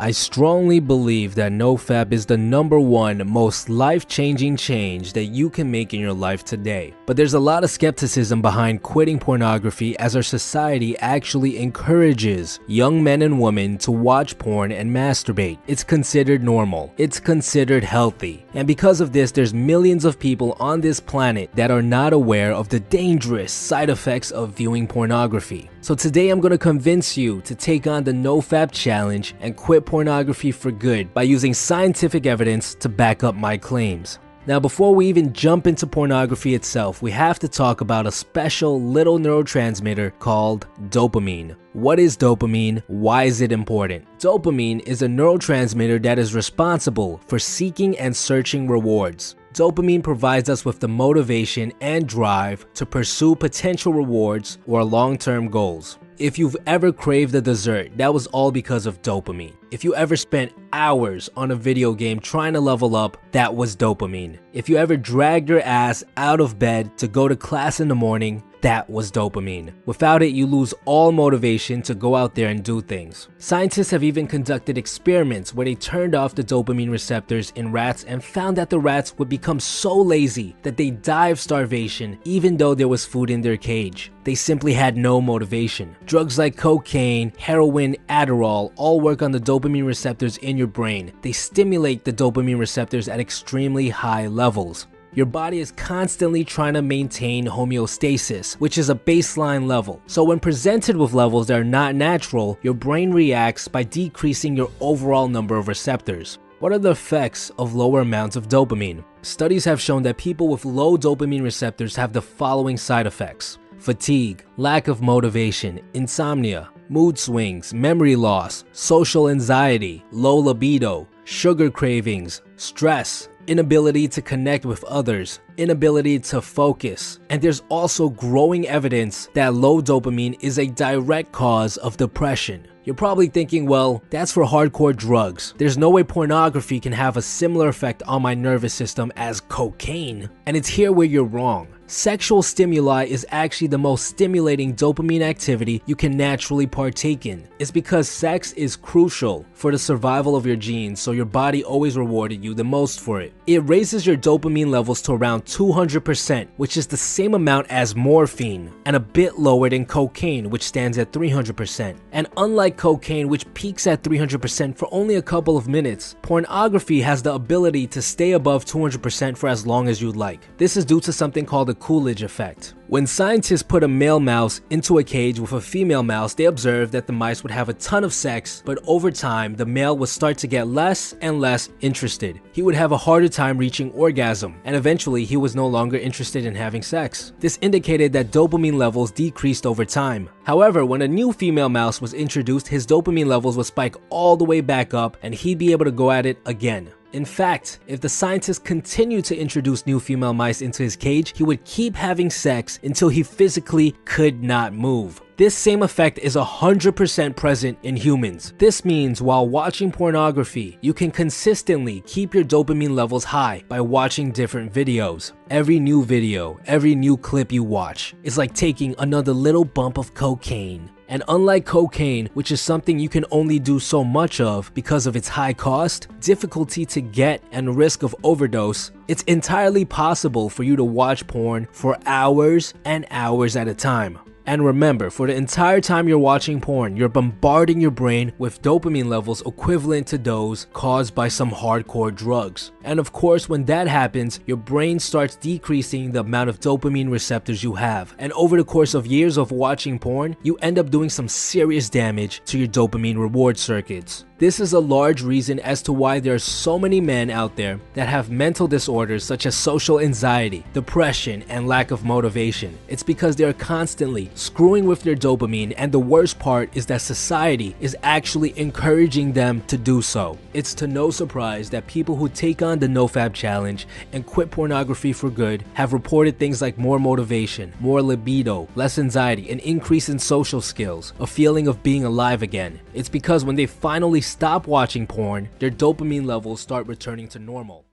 I strongly believe that NOFAP is the #1 most life-changing change that you can make in your life today. But there's a lot of skepticism behind quitting pornography, as our society actually encourages young men and women to watch porn and masturbate. It's considered normal. It's considered healthy. And because of this, there's millions of people on this planet that are not aware of the dangerous side effects of viewing pornography. So today I'm going to convince you to take on the NOFAP challenge and quit pornography for good by using scientific evidence to back up my claims. Now, before we even jump into pornography itself, we have to talk about a special little neurotransmitter called dopamine. What is dopamine? Why is it important? Dopamine is a neurotransmitter that is responsible for seeking and searching rewards. Dopamine provides us with the motivation and drive to pursue potential rewards or long-term goals. If you've ever craved a dessert, that was all because of dopamine. If you ever spent hours on a video game trying to level up, that was dopamine. If you ever dragged your ass out of bed to go to class in the morning, that was dopamine. Without it, you lose all motivation to go out there and do things. Scientists have even conducted experiments where they turned off the dopamine receptors in rats and found that the rats would become so lazy that they die of starvation even though there was food in their cage. They simply had no motivation. Drugs like cocaine, heroin, Adderall all work on the dopamine receptors in your brain. They stimulate the dopamine receptors at extremely high levels. Your body is constantly trying to maintain homeostasis, which is a baseline level. So when presented with levels that are not natural, your brain reacts by decreasing your overall number of receptors. What are the effects of lower amounts of dopamine? Studies have shown that people with low dopamine receptors have the following side effects: fatigue, lack of motivation, insomnia, mood swings, memory loss, social anxiety, low libido, sugar cravings, stress, inability to connect with others, inability to focus. And there's also growing evidence that low dopamine is a direct cause of depression. You're probably thinking, well, that's for hardcore drugs. There's no way pornography can have a similar effect on my nervous system as cocaine. And it's here where you're wrong. Sexual stimuli is actually the most stimulating dopamine activity you can naturally partake in. It's because sex is crucial for the survival of your genes, so your body always rewarded you the most for it. It raises your dopamine levels to around 200%, which is the same amount as morphine, and a bit lower than cocaine, which stands at 300%. And unlike cocaine, which peaks at 300% for only a couple of minutes, pornography has the ability to stay above 200% for as long as you'd like. This is due to something called the Coolidge effect. When scientists put a male mouse into a cage with a female mouse, they observed that the mice would have a ton of sex, but over time, the male would start to get less and less interested. He would have a harder time reaching orgasm, and eventually he was no longer interested in having sex. This indicated that dopamine levels decreased over time. However, when a new female mouse was introduced, his dopamine levels would spike all the way back up, and he'd be able to go at it again. In fact, if the scientist continued to introduce new female mice into his cage, he would keep having sex until he physically could not move. This same effect is 100% present in humans. This means while watching pornography, you can consistently keep your dopamine levels high by watching different videos. Every new video, every new clip you watch is like taking another little bump of cocaine. And unlike cocaine, which is something you can only do so much of because of its high cost, difficulty to get, and risk of overdose, it's entirely possible for you to watch porn for hours and hours at a time. And remember, for the entire time you're watching porn, you're bombarding your brain with dopamine levels equivalent to those caused by some hardcore drugs. And of course, when that happens, your brain starts decreasing the amount of dopamine receptors you have. And over the course of years of watching porn, you end up doing some serious damage to your dopamine reward circuits. This is a large reason as to why there are so many men out there that have mental disorders such as social anxiety, depression, and lack of motivation. It's because they are constantly screwing with their dopamine, and the worst part is that society is actually encouraging them to do so. It's to no surprise that people who take on the NOFAP challenge and quit pornography for good have reported things like more motivation, more libido, less anxiety, an increase in social skills, a feeling of being alive again. It's because when they finally stop watching porn, their dopamine levels start returning to normal.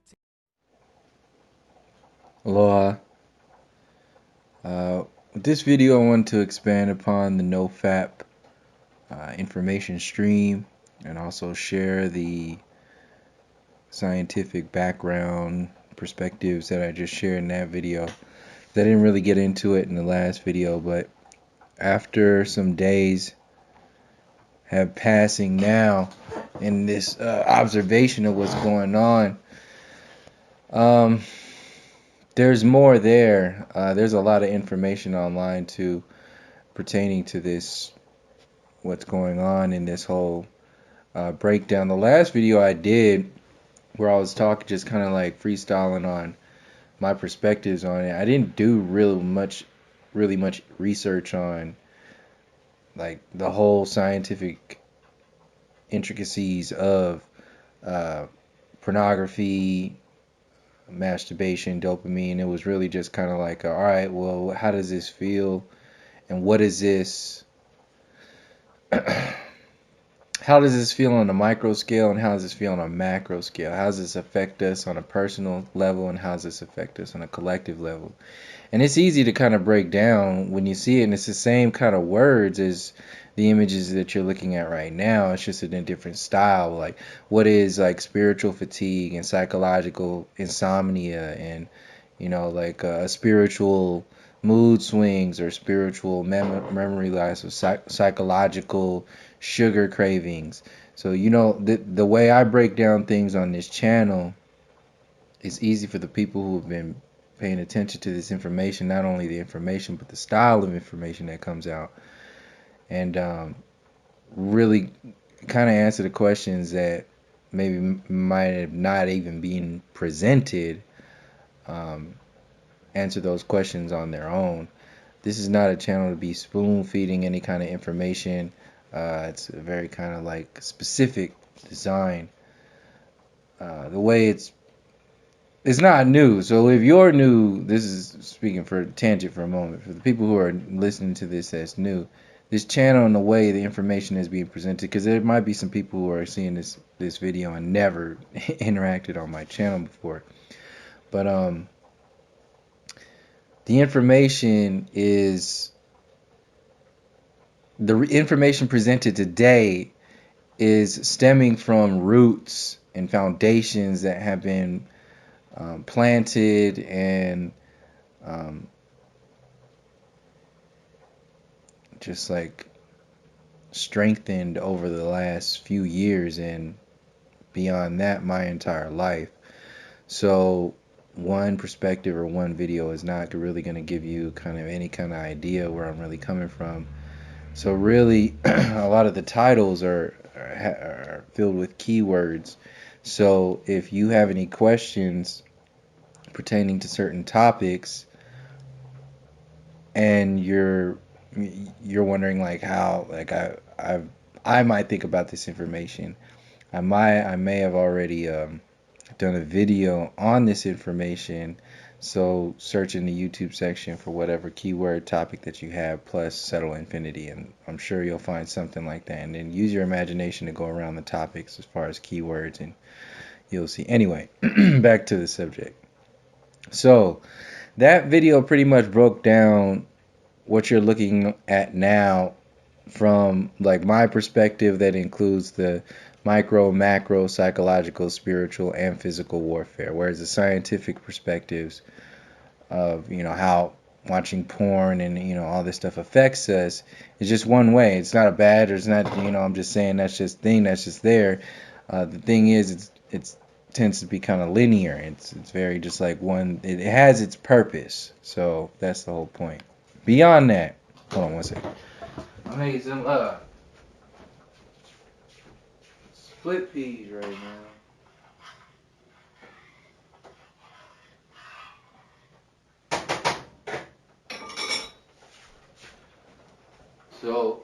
Aloha. With this video, I want to expand upon the NOFAP information stream and also share the scientific background perspectives that I just shared in that video. I didn't really get into it in the last video, but after some days have passing now in this observation of what's going on, um, there's more there. There's a lot of information online too pertaining to this, what's going on in this whole breakdown. The last video I did, where I was talking, just kind of like freestyling on my perspectives on it, I didn't do really much research on like the whole scientific intricacies of uh, pornography, masturbation, dopamine. It was really just kind of like, all right, well, how does this feel, and what is this? How does this feel on a micro scale, and how does this feel on a macro scale? How does this affect us on a personal level, and how does this affect us on a collective level? And it's easy to kind of break down when you see it, and it's the same kind of words as the images that you're looking at right now. It's just in a different style. Like, what is like spiritual fatigue and psychological insomnia, and like spiritual mood swings, or spiritual memory loss, or psychological sugar cravings. So the way I break down things on this channel, it's easy for the people who have been paying attention to this information, not only the information but the style of information that comes out, and really kind of answer the questions that maybe might have not even been presented. Answer those questions on their own. This is not a channel to be spoon feeding any kind of information. It's a very kind of like specific design. The way it's not new. So if you're new, this is speaking for tangent for a moment. For the people who are listening to this that's new, this channel and the way the information is being presented, because there might be some people who are seeing this video and never interacted on my channel before. But the information is the information presented today is stemming from roots and foundations that have been planted and just like strengthened over the last few years, and beyond that my entire life. So one perspective or one video is not really going to give you kind of any kind of idea where I'm really coming from. So really a lot of the titles are filled with keywords. So if you have any questions pertaining to certain topics, and you're wondering like how, like I might think about this information, I may have already done a video on this information. So search in the YouTube section for whatever keyword topic that you have plus settle infinity, and I'm sure you'll find something like that, and then use your imagination to go around the topics as far as keywords, and you'll see. Anyway, back to the subject. So that video pretty much broke down what you're looking at now from like my perspective, that includes the micro, macro, psychological, spiritual, and physical warfare, whereas the scientific perspectives of how watching porn and all this stuff affects us is just one way. It's not a bad, or it's not, I'm just saying that's just thing that's just there. The thing is, it's tends to be kind of linear. It's very just like one. It has its purpose. So that's the whole point. Beyond that, hold on one second. I'm making some split peas right now. So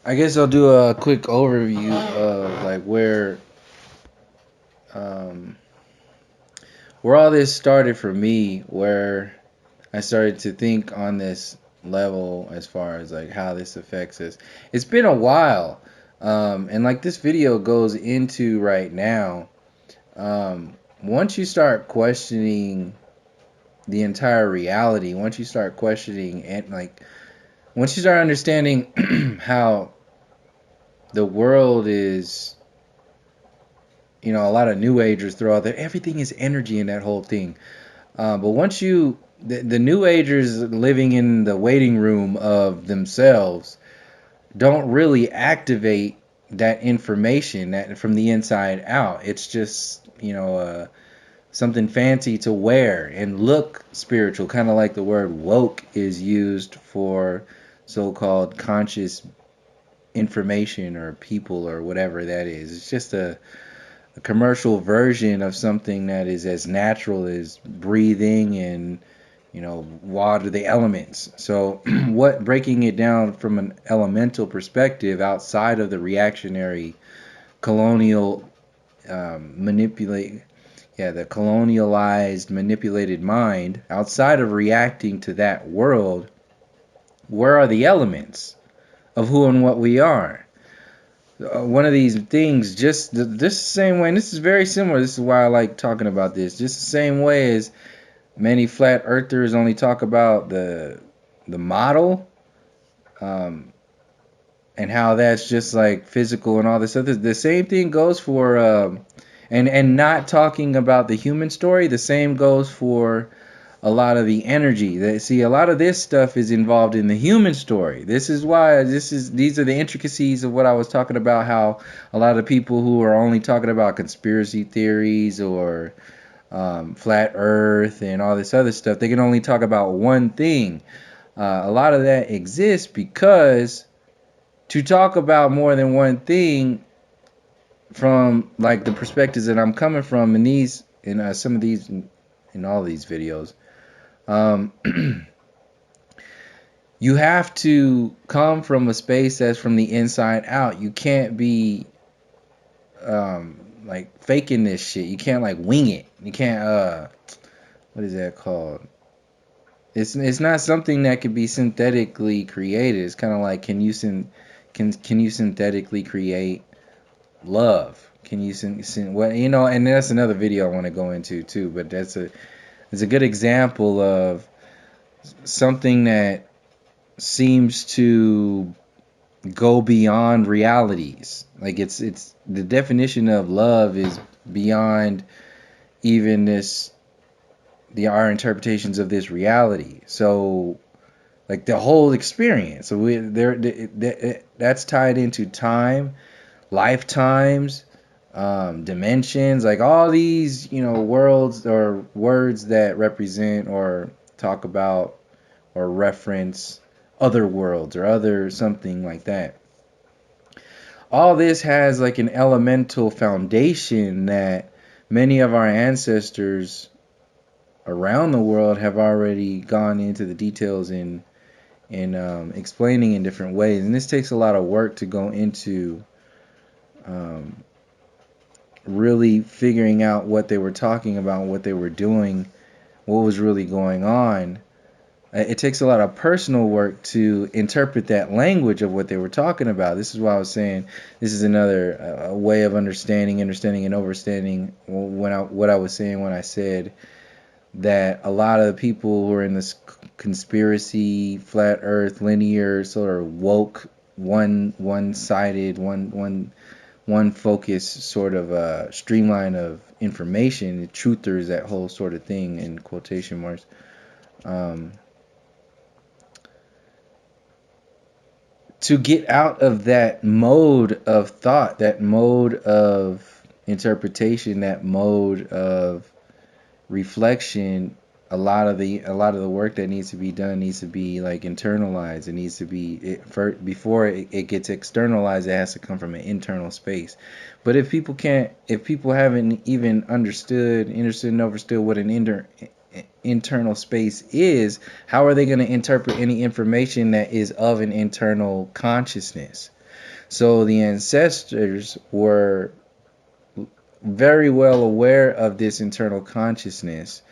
I guess I'll do a quick overview of like where all this started for me, where I started to think on this level as far as like how this affects us. It's been a while, and like this video goes into right now. Once you start questioning the entire reality, once you start questioning and like once you start understanding how the world is, you know, a lot of new agers throw out there, everything is energy in that whole thing. But once the new agers living in the waiting room of themselves don't really activate that information that from the inside out. It's just, you know, something fancy to wear and look spiritual, kind of like the word woke is used for so-called conscious information or people or whatever that is. It's just a commercial version of something that is as natural as breathing and, you know, water, the elements. So what, breaking it down from an elemental perspective outside of the reactionary colonial manipulate the colonialized manipulated mind, outside of reacting to that world, where are the elements of who and what we are? One of these things, just this same way, and this is very similar, this is why I like talking about this, just the same way as many flat earthers only talk about the model, and how that's just like physical and all this other. The same thing goes for and not talking about the human story. The same goes for a lot of the energy. See, a lot of this stuff is involved in the human story. This is why these are the intricacies of what I was talking about, how a lot of people who are only talking about conspiracy theories or flat earth and all this other stuff, they can only talk about one thing. A lot of that exists because to talk about more than one thing from like the perspectives that I'm coming from in these, in some of these, in all these videos, you have to come from a space that's from the inside out. You can't be like faking this shit. You can't like wing it. You can't what is that called? It's not something that could be synthetically created. It's kind of like, can you synthetically create love? Can you what, you know? And that's another video I want to go into too. But it's a good example of something that seems to go beyond realities. Like it's the definition of love is beyond even our interpretations of this reality. So like the whole experience. So that's tied into time, lifetimes, dimensions, like all these, you know, worlds or words that represent or talk about or reference other worlds or other something like that. All this has like an elemental foundation that many of our ancestors around the world have already gone into the details in explaining in different ways. And this takes a lot of work to go into really figuring out what they were talking about, what they were doing, what was really going on. It takes a lot of personal work to interpret that language of what they were talking about. This is why I was saying this is another way of understanding and overstanding what I was saying when I said that a lot of the people who are in this conspiracy, flat earth, linear, sort of woke, one-sided, one focus sort of streamline of information, truthers, that whole sort of thing in quotation marks. To get out of that mode of thought, that mode of interpretation, that mode of reflection, a lot of the work that needs to be done needs to be like internalized. It needs to be before it gets externalized. It has to come from an internal space. But if people haven't even understood and understood what an internal space is, how are they going to interpret any information that is of an internal consciousness? So the ancestors were very well aware of this internal consciousness,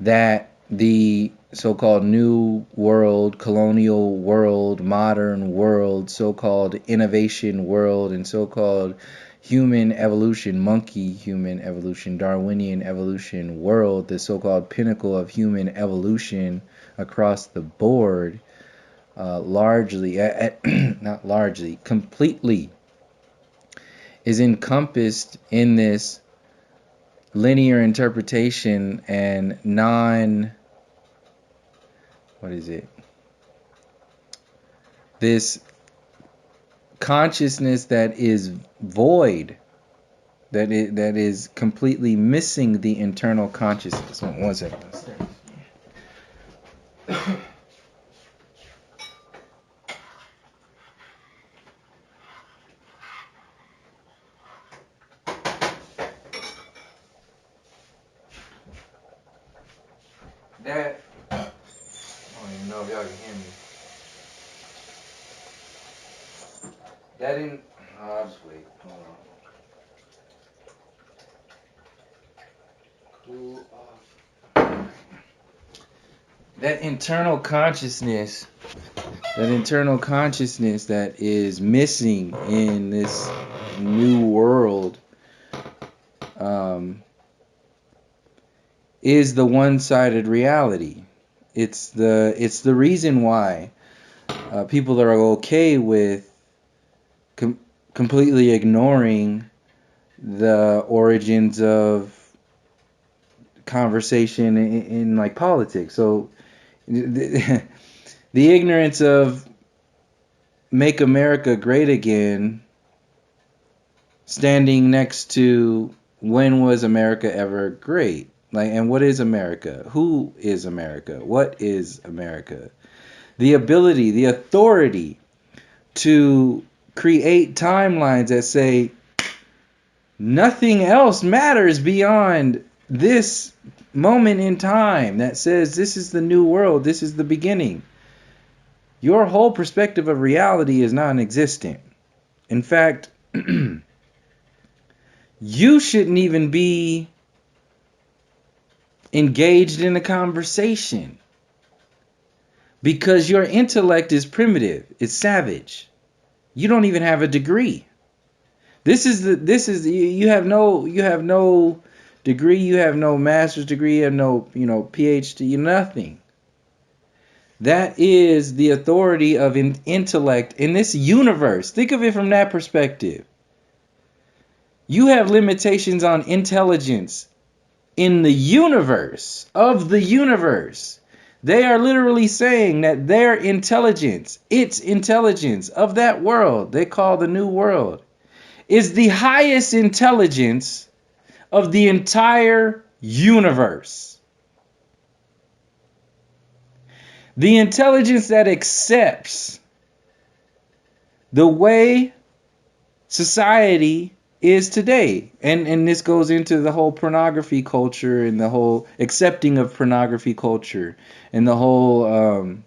that the so-called new world, colonial world, modern world, so-called innovation world, and so-called human evolution, monkey human evolution, Darwinian evolution world, the so-called pinnacle of human evolution across the board, largely, not largely, completely is encompassed in this linear interpretation and what is it? This consciousness that is void, that is completely missing the internal consciousness. One second. That, I don't even know if y'all can hear me. That in, I'll just wait. Hold on. Cool off. That internal consciousness that is missing in this new world, is the one-sided reality. It's the reason why people are okay with completely ignoring the origins of conversation in like politics. So the ignorance of Make America Great Again standing next to when was America ever great? Like, and what is America? Who is America? What is America? The ability, the authority to create timelines that say nothing else matters beyond this moment in time, that says this is the new world, this is the beginning. Your whole perspective of reality is non-existent. In fact, you shouldn't even be engaged in a conversation because your intellect is primitive, it's savage. You don't even have a degree. You have no degree, you have no master's degree, you have no, PhD, nothing. That is the authority of intellect in this universe. Think of it from that perspective. You have limitations on intelligence in the universe, of the universe. They are literally saying that their intelligence, its intelligence of that world, they call the new world, is the highest intelligence of the entire universe. The intelligence that accepts the way society is today. And this goes into the whole pornography culture and the whole accepting of pornography culture and the whole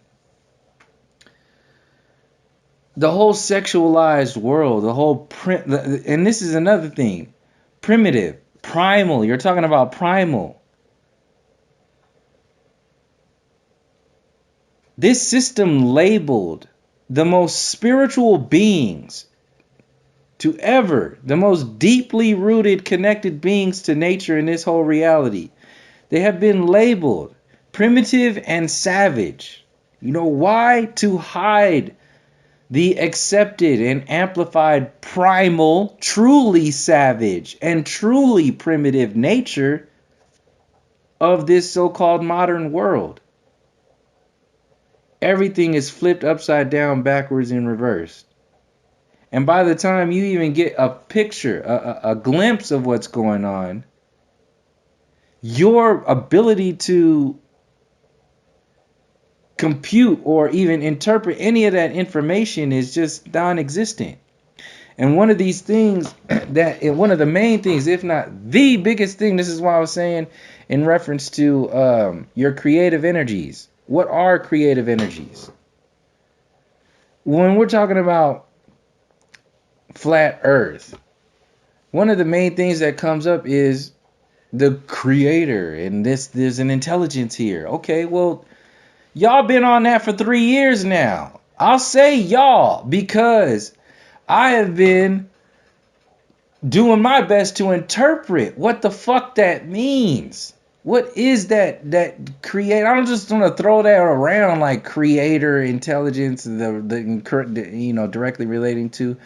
sexualized world, the whole and this is another thing. Primitive, primal. You're talking about primal. This system labeled the most spiritual beings to ever, the most deeply rooted, connected beings to nature in this whole reality. They have been labeled primitive and savage. You know why? To hide the accepted and amplified primal, truly savage and truly primitive nature of this so-called modern world. Everything is flipped upside down, backwards, and reversed. And by the time you even get a picture, a glimpse of what's going on, your ability to compute or even interpret any of that information is just non-existent. And one of these things one of the main things, if not the biggest thing, this is why I was saying in reference to your creative energies. What are creative energies? When we're talking about flat earth, one of the main things that comes up is the creator, and there's an intelligence here. Okay, well, y'all been on that for 3 years now. I'll say y'all because I have been doing my best to interpret what the fuck that means. What is that create? I don't just want to throw that around like creator intelligence, directly relating to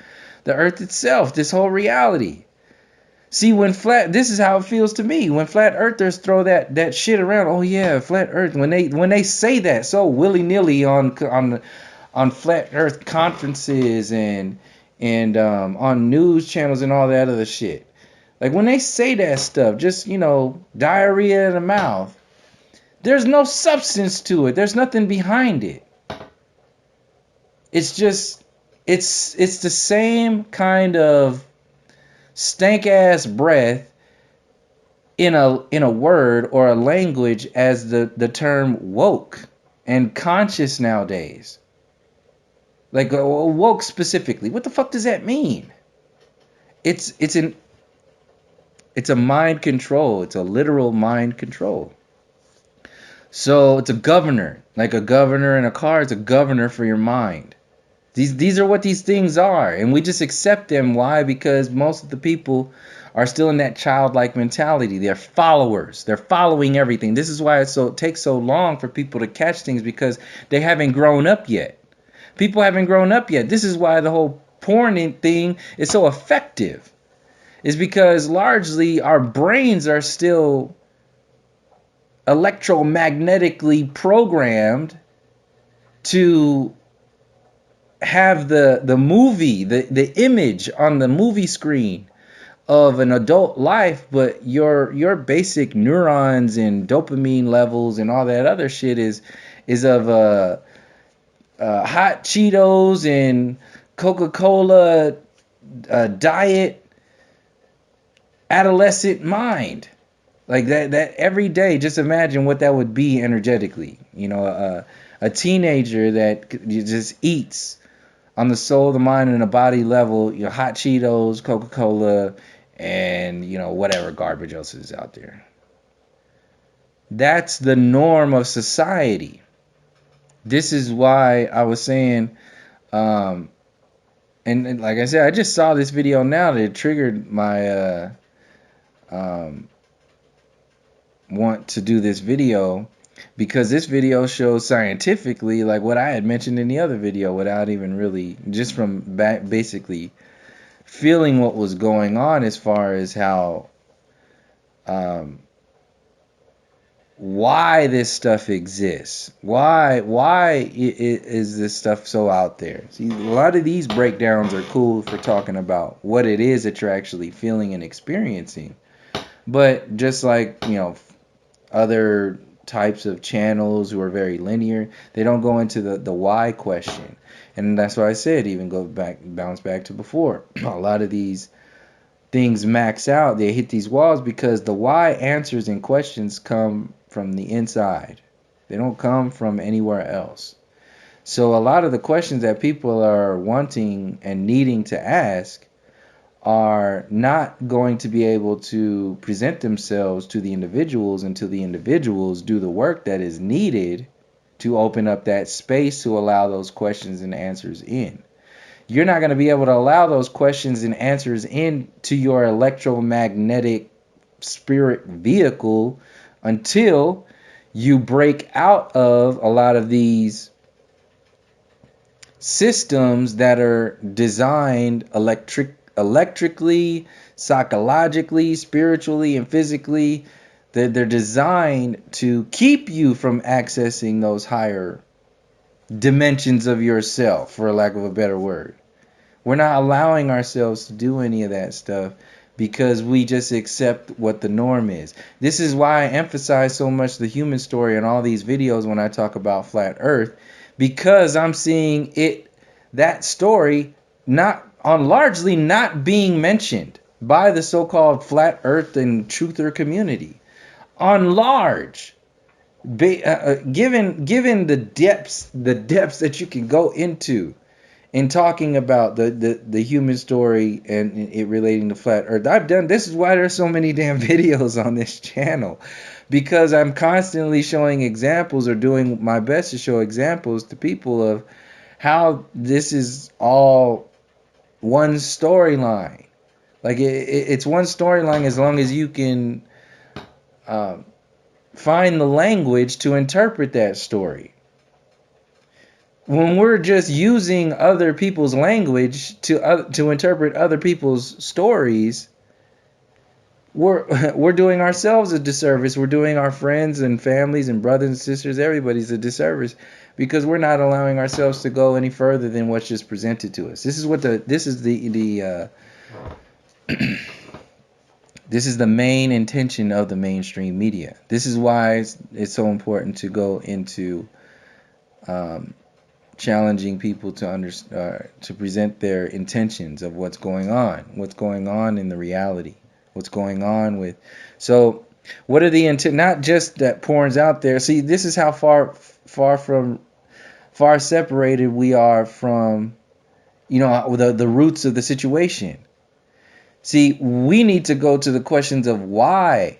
the earth itself, this whole reality. See, this is how it feels to me when flat earthers throw that shit around. Oh yeah, flat earth. When they say that so willy nilly on flat earth conferences and on news channels and all that other shit. Like when they say that stuff, just diarrhea in the mouth. There's no substance to it. There's nothing behind it. It's just it's the same kind of stank ass breath in a word or a language as the term woke and conscious nowadays. Like woke specifically. What the fuck does that mean? It's a mind control. It's a literal mind control. So it's a governor, like a governor in a car. It's a governor for your mind. These are what these things are, and we just accept them. Why? Because most of the people are still in that childlike mentality. They're followers. They're following everything. This is why it takes so long for people to catch things, because they haven't grown up yet. People haven't grown up yet. This is why the whole porn thing is so effective. Is because largely our brains are still electromagnetically programmed to have the movie, the image on the movie screen of an adult life, but your basic neurons and dopamine levels and all that other shit is of hot Cheetos and Coca-Cola diet adolescent mind. Like that every day. Just imagine what that would be energetically. A teenager that just eats on the soul, the mind, and the body level, hot Cheetos, Coca-Cola, and whatever garbage else is out there. That's the norm of society. This is why I was saying, and like I said, I just saw this video now that it triggered my want to do this video, because this video shows scientifically like what I had mentioned in the other video without even really, just from basically feeling what was going on as far as how why this stuff exists. Why is this stuff so out there? See, a lot of these breakdowns are cool for talking about what it is that you're actually feeling and experiencing. But just like, other types of channels who are very linear, they don't go into the why question. And that's why I said, even bounce back to before. A lot of these things max out, they hit these walls because the why answers and questions come from the inside. They don't come from anywhere else. So a lot of the questions that people are wanting and needing to ask are not going to be able to present themselves to the individuals until the individuals do the work that is needed to open up that space to allow those questions and answers in. You're not going to be able to allow those questions and answers into your electromagnetic spirit vehicle until you break out of a lot of these systems that are designed electrically, psychologically, spiritually, and physically. They're designed to keep you from accessing those higher dimensions of yourself, for lack of a better word. We're not allowing ourselves to do any of that stuff because we just accept what the norm is. This is why I emphasize so much the human story in all these videos when I talk about flat earth, because I'm seeing that story largely not being mentioned by the so-called flat earth and truther community. On large, given the depths that you can go into in talking about the human story and it relating to flat earth. This is why there's so many damn videos on this channel, because I'm constantly showing examples, or doing my best to show examples to people of how this is all one storyline. Like it's one storyline as long as you can find the language to interpret that story. When we're just using other people's language to interpret other people's stories, we're doing ourselves a disservice. We're doing our friends and families and brothers and sisters, everybody's a disservice, because we're not allowing ourselves to go any further than what's just presented to us. This is this is the main intention of the mainstream media. This is why it's so important to go into challenging people to present their intentions of what's going on in the reality, what's going on with. So, what are the intent? Not just that porn's out there. See, this is how far separated we are from, the roots of the situation. See, we need to go to the questions of why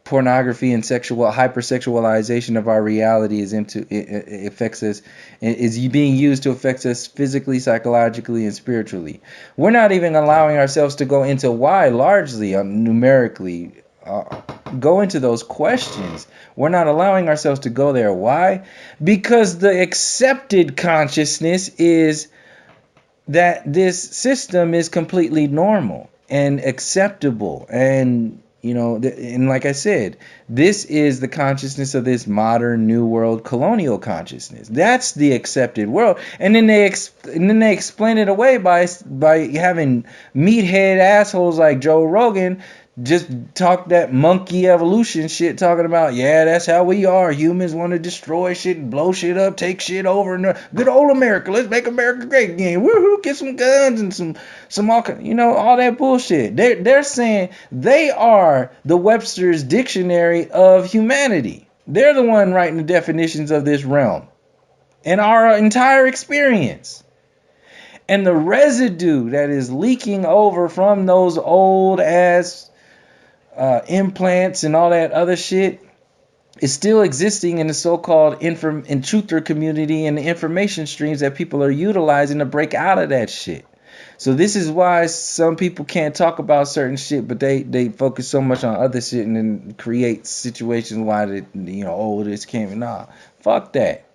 pornography and hypersexualization of our reality affects us, is being used to affect us physically, psychologically, and spiritually. We're not even allowing ourselves to go into why, largely, numerically, go into those questions. We're not allowing ourselves to go there. Why? Because the accepted consciousness is that this system is completely normal and acceptable, and and like I said, this is the consciousness of this modern new world colonial consciousness. That's the accepted world, and then they explain it away by having meathead assholes like Joe Rogan just talk that monkey evolution shit, talking about, yeah, that's how we are. Humans want to destroy shit and blow shit up, take shit over, and good old America. Let's make America great again. Woohoo! Get some guns and some all that bullshit. They're saying they are the Webster's Dictionary of humanity. They're the one writing the definitions of this realm and our entire experience. And the residue that is leaking over from those old ass implants and all that other shit is still existing in the so-called truther community and the information streams that people are utilizing to break out of that shit. So this is why some people can't talk about certain shit, but they focus so much on other shit and then create situations why this can't. Nah, fuck that.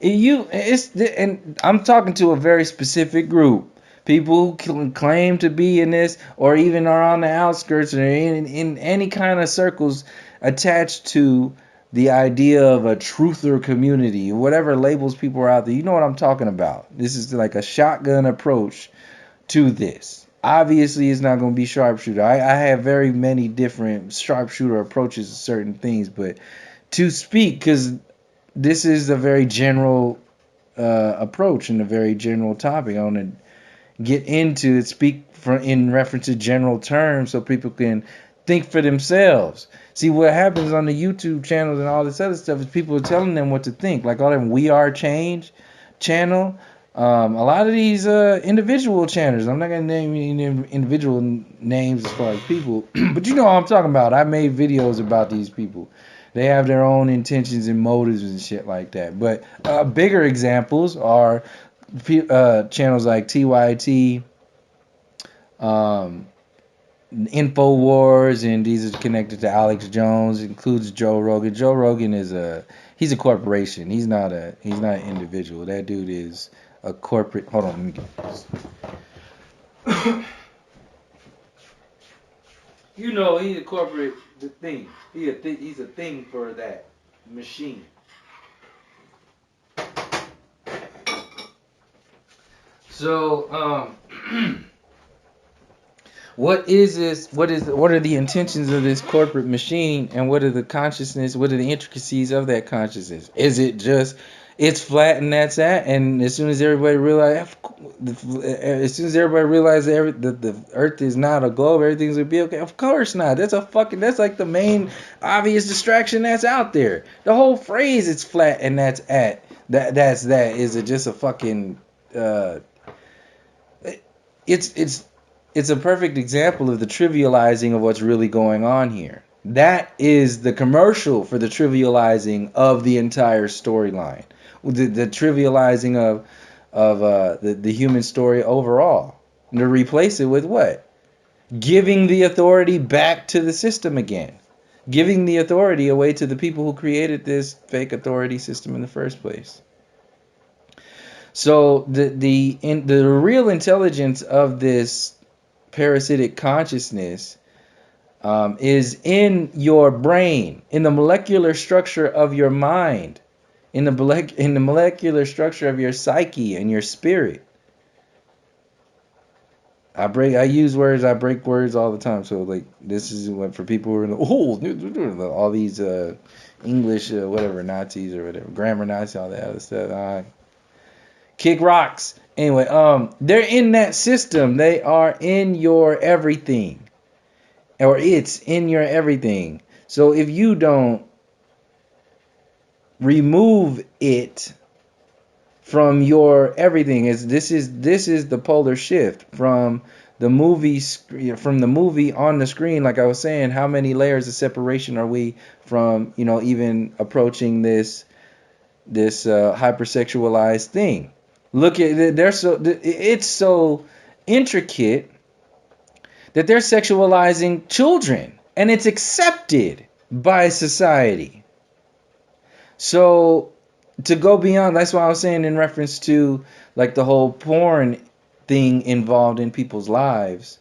And I'm talking to a very specific group. People who claim to be in this, or even are on the outskirts, or in any kind of circles attached to the idea of a truther community, whatever labels people are out there. You know what I'm talking about. This is like a shotgun approach to this. Obviously, it's not going to be sharpshooter. I have very many different sharpshooter approaches to certain things, but to speak, because this is a very general approach and a very general topic. I want to get into it, speak in reference to general terms so people can think for themselves. See, what happens on the YouTube channels and all this other stuff is people are telling them what to think. Like all them We Are Change channel. A lot of these individual channels, I'm not going to name any individual names as far as people, but you know what I'm talking about. I made videos about these people. They have their own intentions and motives and shit like that. But bigger examples are channels like TYT, InfoWars, and these are connected to Alex Jones. Includes Joe Rogan. Joe Rogan he's a corporation. He's not an individual. That dude is a corporate. Hold on, let me get this. He's a corporate thing. He's a thing for that machine. So, what is this? What are the intentions of this corporate machine, and what are the consciousness? What are the intricacies of that consciousness? Is it just it's flat and that's that? And as soon as everybody realizes that the Earth is not a globe, everything's gonna be okay. Of course not. That's like the main obvious distraction that's out there. The whole phrase "it's flat and that's at" that's that is it just a fucking it's a perfect example of the trivializing of what's really going on here. That is the commercial for the trivializing of the entire storyline, the trivializing of the human story overall, and to replace it with what? Giving the authority back to the system again. giving the authority away to the people who created this fake authority system in the first place. So the real intelligence of this parasitic consciousness is in your brain, in the molecular structure of your mind, in the molecular structure of your psyche and your spirit. I break words all the time. So like this is what for people who are in all these English whatever Nazis or whatever grammar Nazis, all that other stuff. Kick rocks. Anyway, they're in that system. They are in your everything. Or it's in your everything. So if you don't remove it from your everything, this is the polar shift from the movie on the screen. Like I was saying, how many layers of separation are we from even approaching this hypersexualized thing? Look at it's so intricate that they're sexualizing children, and it's accepted by society. So to go beyond, that's why I was saying in reference to like the whole porn thing involved in people's lives,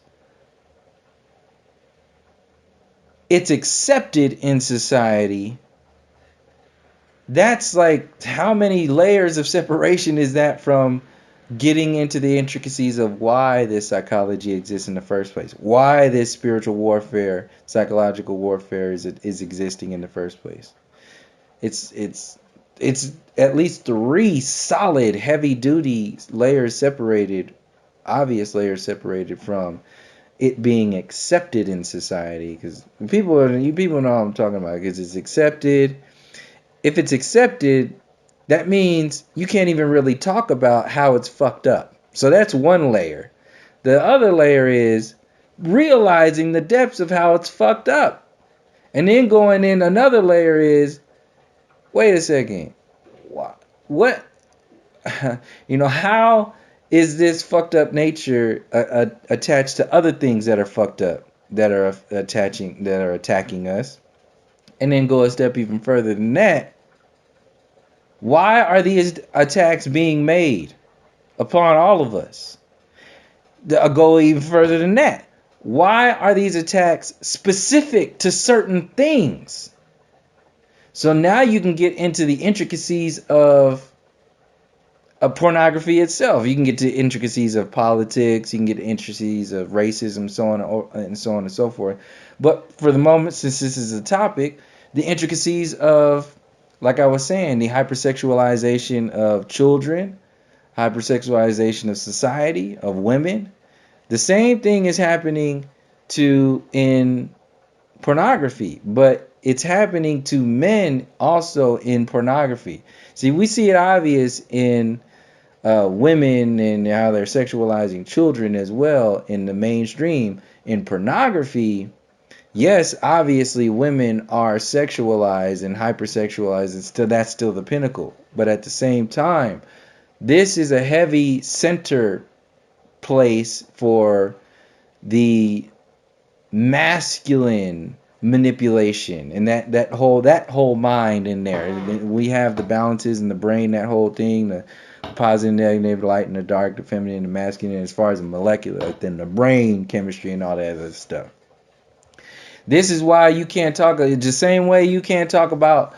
it's accepted in society. That's like, how many layers of separation is that from getting into the intricacies of why this psychology exists in the first place, why this spiritual warfare, psychological warfare is existing in the first place. It's at least 3 solid heavy duty layers separated, obvious layers separated from it being accepted in society. Because people know what I'm talking about, because it's accepted. If it's accepted, that means you can't even really talk about how it's fucked up. So that's one layer. The other layer is realizing the depths of how it's fucked up. And then going in, another layer is, wait a second, what how is this fucked up nature attached to other things that are fucked up, that are attacking us? And then go a step even further than that. Why are these attacks being made upon all of us? I'll go even further than that. Why are these attacks specific to certain things? So now you can get into the intricacies of pornography itself. You can get to intricacies of politics. You can get to intricacies of racism, so on and so forth. But for the moment, since this is a topic, the intricacies of, like I was saying, the hypersexualization of children, hypersexualization of society, of women. The same thing is happening in pornography, but it's happening to men also in pornography. See, we see it obvious in women and how they're sexualizing children as well in the mainstream. In pornography, yes, obviously women are sexualized and hypersexualized, and that's still the pinnacle. But at the same time, this is a heavy center place for the masculine manipulation, and that whole mind in there. We have the balances in the brain, that whole thing, the positive, negative, light and the dark, the feminine and the masculine, as far as the molecular, then the brain chemistry and all that other stuff. This is why you can't talk the same way you can't talk about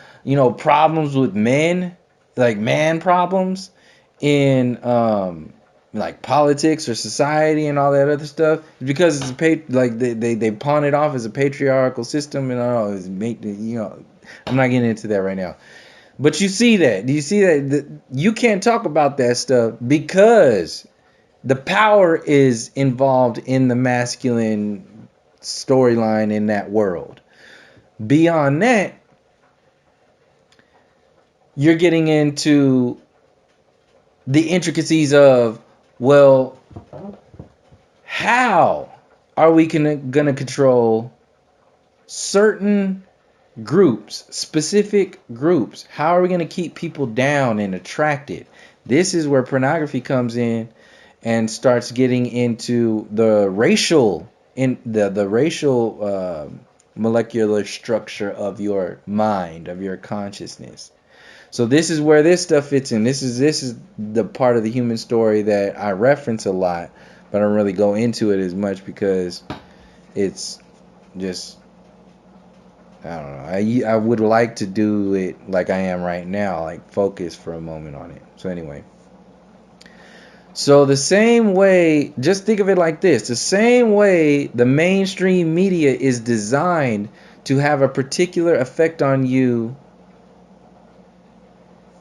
problems with men, like man problems in like politics or society and all that other stuff, because it's they pawn it off as a patriarchal system, and I'm not getting into that right now. But you see that you can't talk about that stuff because the power is involved in the masculine storyline in that world. Beyond that, you're getting into the intricacies of, well, how are we gonna control certain groups, specific groups? How are we gonna keep people down and attracted? This is where pornography comes in and starts getting into the racial molecular structure of your mind, of your consciousness. So this is where this stuff fits in. This is the part of the human story that I reference a lot, but I don't really go into it as much because it's just, I don't know. I would like to do it like I am right now, like focus for a moment on it. So anyway. So the same way, just think of it like this. The same way the mainstream media is designed to have a particular effect on you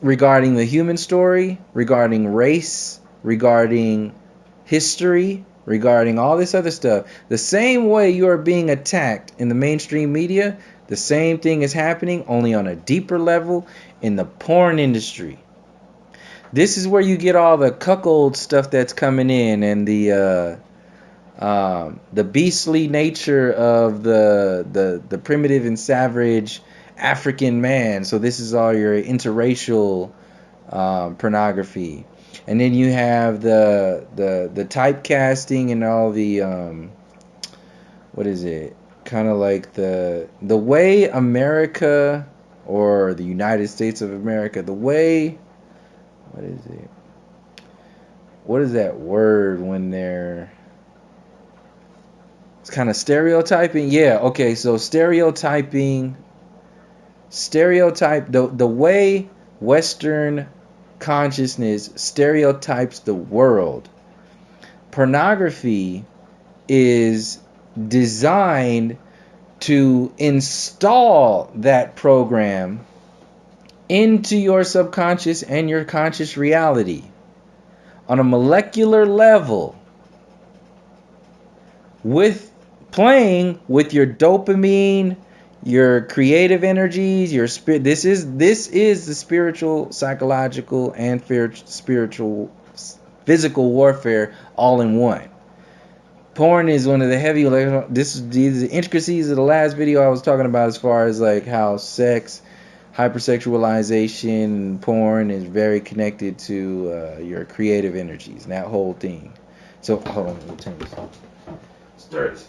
regarding the human story, regarding race, regarding history, regarding all this other stuff. The same way you are being attacked in the mainstream media, the same thing is happening, only on a deeper level in the porn industry. This is where you get all the cuckold stuff that's coming in, and the beastly nature of the primitive and savage African man. So this is all your interracial pornography, and then you have the typecasting and all the what is it? Kind of like the way America, or the United States of America, the way, what is it? What is that word when they're, it's kind of stereotyping? Yeah, okay, so stereotype the way Western consciousness stereotypes the world. Pornography is designed to install that program into your subconscious and your conscious reality on a molecular level, with playing with your dopamine, your creative energies, your spirit. This is the spiritual, psychological, and spiritual, physical warfare all in one. Porn is one of the heavy, these are the intricacies of the last video I was talking about, as far as like how sex, hypersexualization, porn is very connected to your creative energies and that whole thing. So hold on, let me turn this off. Start.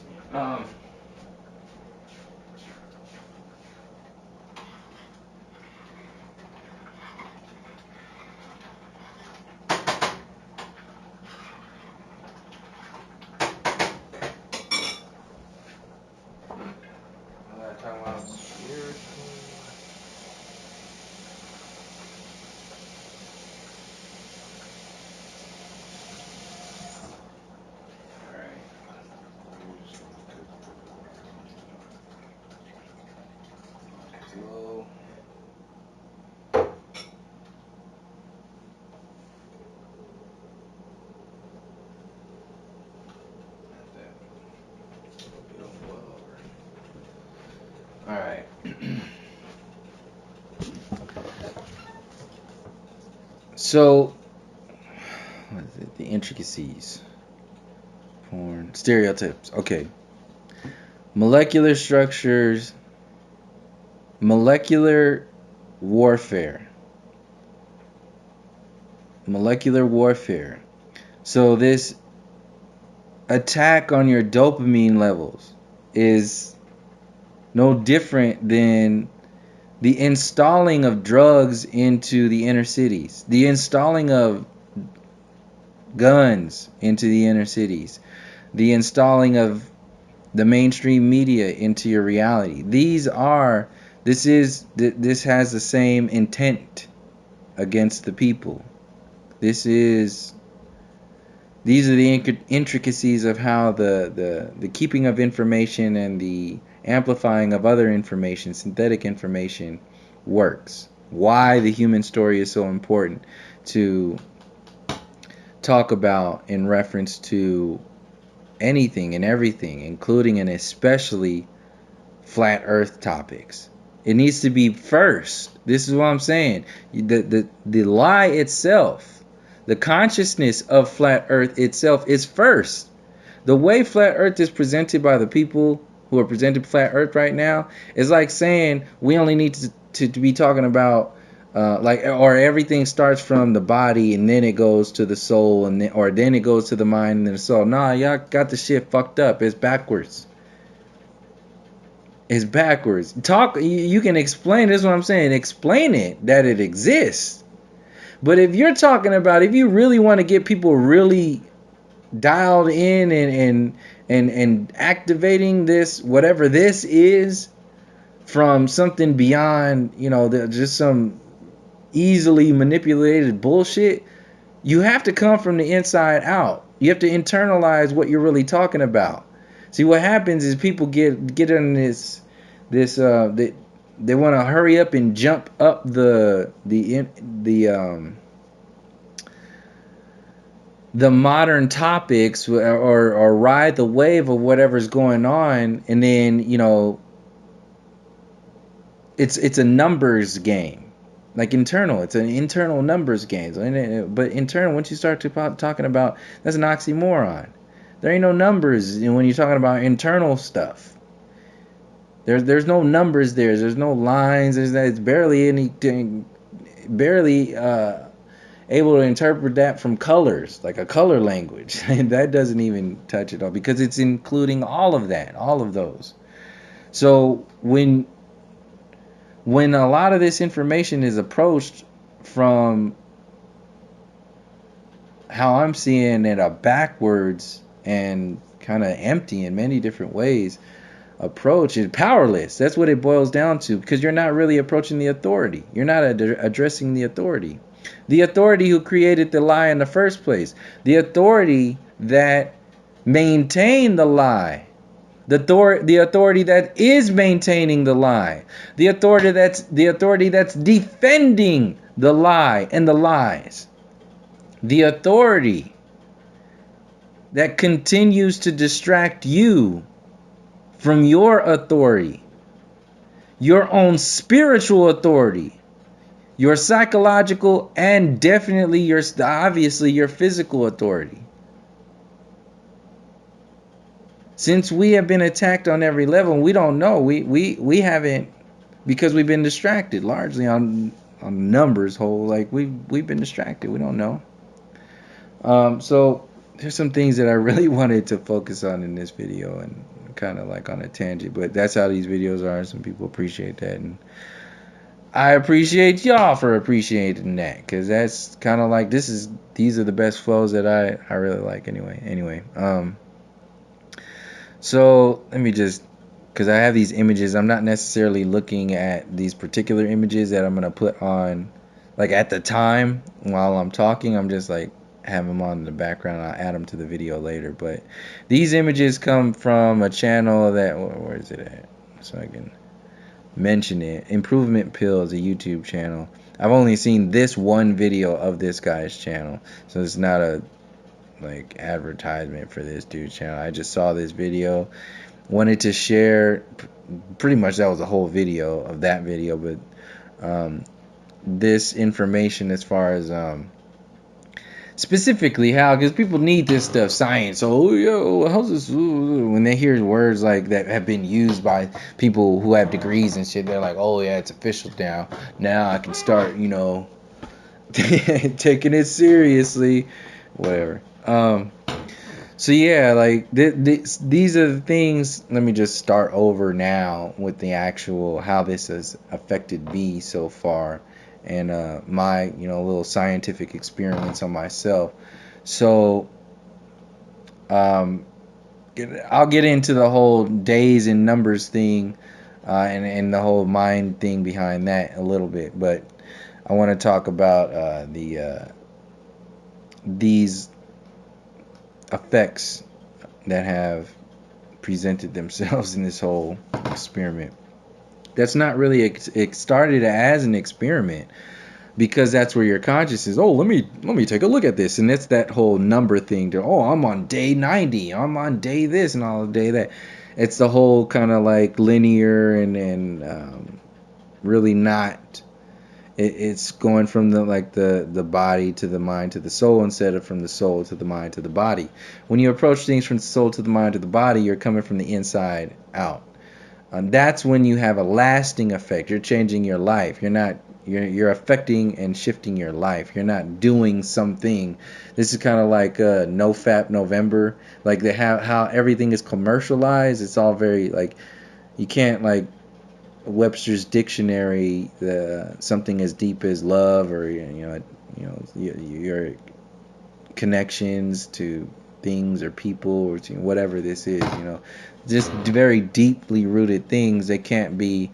Alright. So, what is it? The intricacies. Porn. Stereotypes. Okay. Molecular structures. Molecular warfare. Molecular warfare. So this attack on your dopamine levels is no different than the installing of drugs into the inner cities, the installing of guns into the inner cities, the installing of the mainstream media into your reality. This has the same intent against the people. These are the intricacies of how the keeping of information and the amplifying of other information, synthetic information, works. Why the human story is so important to talk about in reference to anything and everything, including and especially flat earth topics. It needs to be first. This is what I'm saying. The lie itself, the consciousness of flat earth itself is first. The way flat earth is presented by the people who are presented flat earth right now is like saying we only need to be talking about or everything starts from the body and then it goes to the soul, and then it goes to the mind and then the soul. Nah, y'all got the shit fucked up. It's backwards. It's backwards. You can explain, this is what I'm saying, explain it, that it exists. But if you're talking about, if you really want to get people really dialed in and activating this, whatever this is, from something beyond, just some easily manipulated bullshit, you have to come from the inside out. You have to internalize what you're really talking about. See, what happens is people get in they want to hurry up and jump up the modern topics, or ride the wave of whatever's going on, and then it's a numbers game. Like it's an internal numbers game. But internal, once you start talking about, that's an oxymoron. There ain't no numbers when you're talking about internal stuff. There's no numbers there. There's no lines. It's barely anything. Barely able to interpret that from colors, like a color language. And that doesn't even touch it all, because it's including all of that, all of those. So when a lot of this information is approached from how I'm seeing it, a backwards and kind of empty in many different ways approach, is powerless. That's what it boils down to, because you're not really approaching the authority. You're not addressing the authority. The authority who created the lie in the first place. The authority that maintained the lie. The authority that is maintaining the lie. The authority that's defending the lie and the lies. The authority that continues to distract you from your authority, your own spiritual authority, your psychological, and definitely obviously your physical authority. Since we have been attacked on every level, we don't know. We haven't, because we've been distracted largely on numbers whole. Like we've been distracted. We don't know. So there's some things that I really wanted to focus on in this video, and kind of like on a tangent, but that's how these videos are. Some people appreciate that, and I appreciate y'all for appreciating that, because that's kind of like, these are the best flows that I really like anyway. So let me just, because I have these images, I'm not necessarily looking at these particular images that I'm going to put on, like at the time while I'm talking. I'm just like have them on in the background. I'll add them to the video later. But these images come from a channel that, where is it at, so I can mention it. Improvement Pills, a YouTube channel. I've only seen this one video of this guy's channel, so it's not a like advertisement for this dude's channel. I just saw this video, wanted to share. Pretty much that was the whole video of that video. But this information, as far as specifically how, because people need this stuff, science. So, how's this? When they hear words like that have been used by people who have degrees and shit, they're like, oh yeah, it's official now. Now I can start, taking it seriously, whatever. So yeah, like these are the things. Let me just start over now with the actual how this has affected me so far, and my little scientific experiments on myself. So I'll get into the whole days and numbers thing, and the whole mind thing behind that a little bit, but I want to talk about these effects that have presented themselves in this whole experiment. That's not really, it started as an experiment, because that's where your conscious is. Oh, let me take a look at this, and it's that whole number thing. I'm on day 90, I'm on day this and all day that. It's the whole kind of like linear and really not. It's going from the body to the mind to the soul, instead of from the soul to the mind to the body. When you approach things from the soul to the mind to the body, you're coming from the inside out. That's when you have a lasting effect. You're changing your life. You're affecting and shifting your life. You're not doing something. This is kind of like NOFAP November, like how everything is commercialized. It's all very like, You can't, like, Webster's dictionary, something as deep as love, or your connections to things or people, or to whatever this is, just very deeply rooted things that can't be.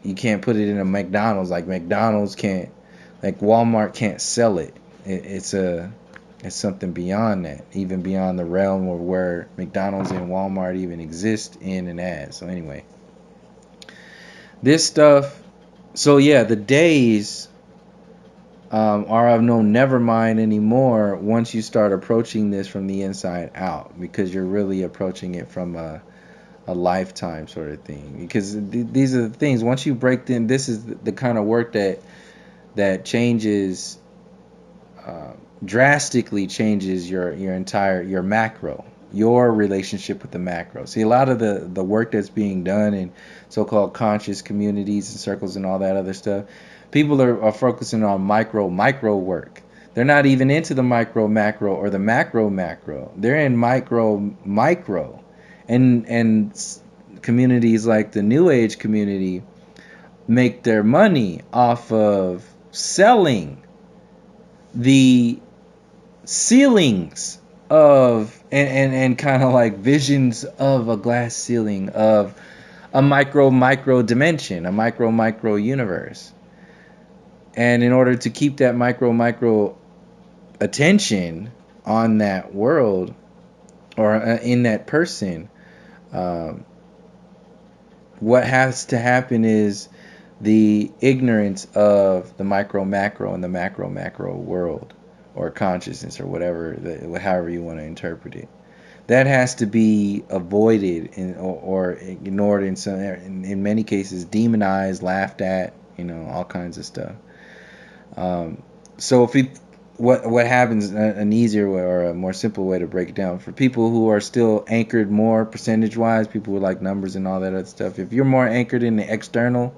You can't put it in a McDonald's. Like McDonald's can't, like Walmart can't sell it. It's something beyond that, even beyond the realm of where McDonald's and Walmart even exist in and as. So anyway, this stuff. So yeah, the days are of no never mind anymore once you start approaching this from the inside out, because you're really approaching it from a lifetime sort of thing. Because these are the things, once you break in, this is the kind of work that changes, drastically changes your macro, your relationship with the macro. See, a lot of the work that's being done in so-called conscious communities and circles and all that other stuff, people are focusing on micro work. They're not even into the micro macro or the macro. They're in micro. And communities like the New Age community make their money off of selling the ceilings of and kind of like visions of a glass ceiling of a micro dimension, a micro universe. And in order to keep that micro attention on that world, or in that person, what has to happen is the ignorance of the micro macro and the macro world, or consciousness, or whatever, however you want to interpret it. That has to be avoided or ignored, in many cases demonized, laughed at, all kinds of stuff. So if what happens, an easier way or a more simple way to break it down, for people who are still anchored more percentage wise, people who like numbers and all that other stuff, if you're more anchored in the external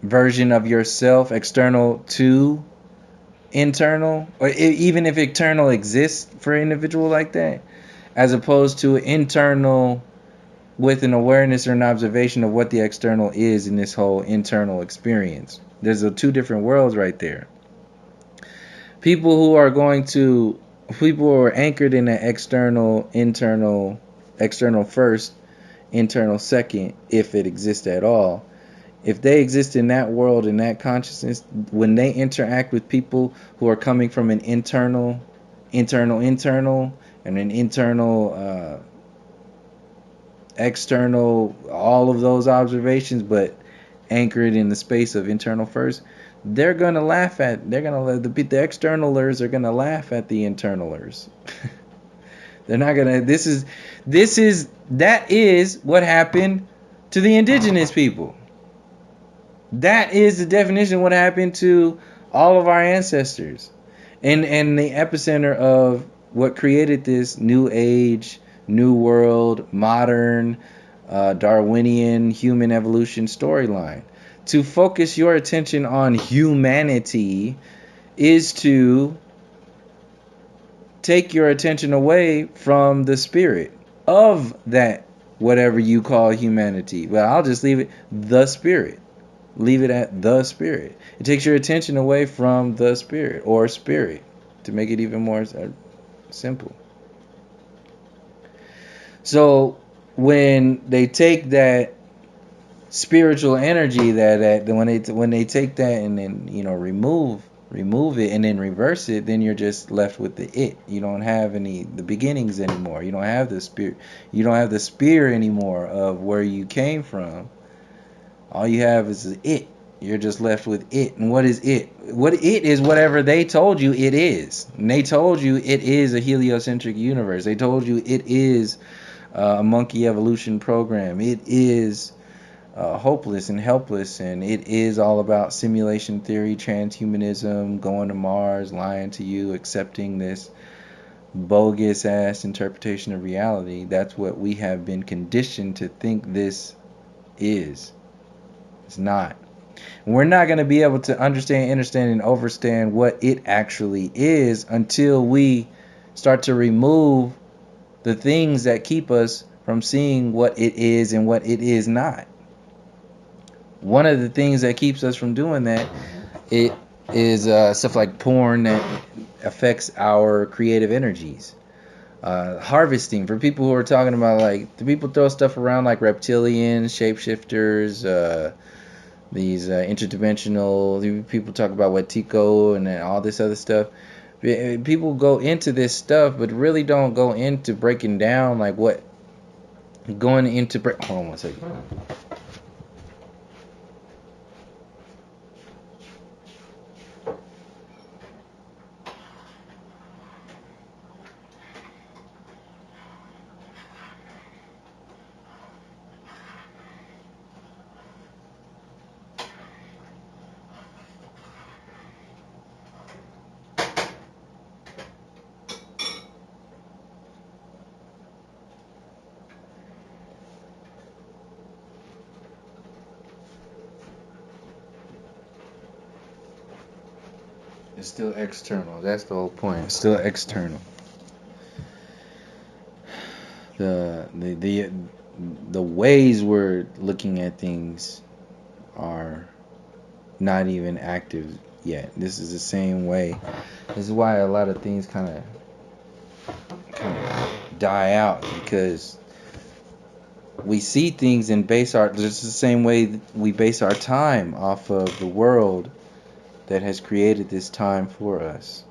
version of yourself, external to internal, or even if internal exists for an individual like that, as opposed to internal with an awareness or an observation of what the external is in this whole internal experience. There's two different worlds right there. People who are anchored in the external first, internal second, if it exists at all. If they exist in that world, in that consciousness, when they interact with people who are coming from an internal, and an internal, external, all of those observations, but anchored in the space of internal first, the externalers are gonna laugh at the internalers. They're not gonna. That is what happened to the indigenous people. That is the definition of what happened to all of our ancestors, and the epicenter of what created this new age, new world, modern, Darwinian human evolution storyline. To focus your attention on humanity is to take your attention away from the spirit of that, whatever you call humanity. Well, I'll just leave it the spirit. Leave it at the spirit. It takes your attention away from the spirit, or spirit, to make it even more simple. So when they take that spiritual energy, that when they take that and then remove it and then reverse it, then you're just left with the it. You don't have the beginnings anymore. You don't have the spirit. You don't have the spear anymore of where you came from. All you have is it. You're just left with it. And what is it? What it is, whatever they told you it is. And they told you it is a heliocentric universe. They told you it is a monkey evolution program. It is hopeless and helpless, and it is all about simulation theory, transhumanism, going to Mars, lying to you, accepting this bogus ass interpretation of reality. That's what we have been conditioned to think this is. It's not. And we're not going to be able to understand, and overstand what it actually is until we start to remove the things that keep us from seeing what it is and what it is not. One of the things that keeps us from doing that, it is stuff like porn that affects our creative energies. Harvesting, for people who are talking about, like, the people throw stuff around like reptilians, shapeshifters, these interdimensional people talk about Wetiko and all this other stuff. People go into this stuff but really don't go into breaking down like what going into hold on one second. It's still external. That's the whole point. It's still external. The ways we're looking at things are not even active yet. This is the same way. This is why a lot of things kind of die out, because we see things and base our, just the same way we base our time off of the world that has created this time for us.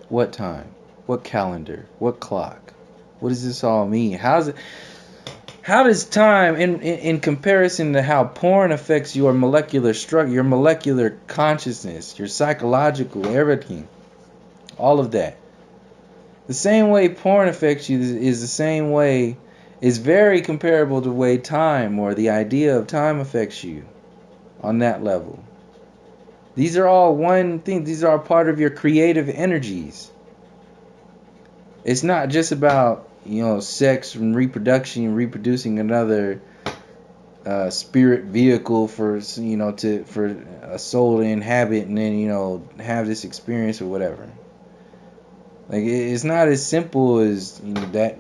What time? What calendar? What clock? What does this all mean? How does time, in comparison to how porn affects your molecular structure, your molecular consciousness, your psychological, everything, all of that? The same way porn affects you is the same way, is very comparable to the way time, or the idea of time, affects you on that level. These are all one thing. These are part of your creative energies. It's not just about, sex and reproduction and reproducing another spirit vehicle for for a soul to inhabit and then have this experience or whatever. Like, it's not as simple as that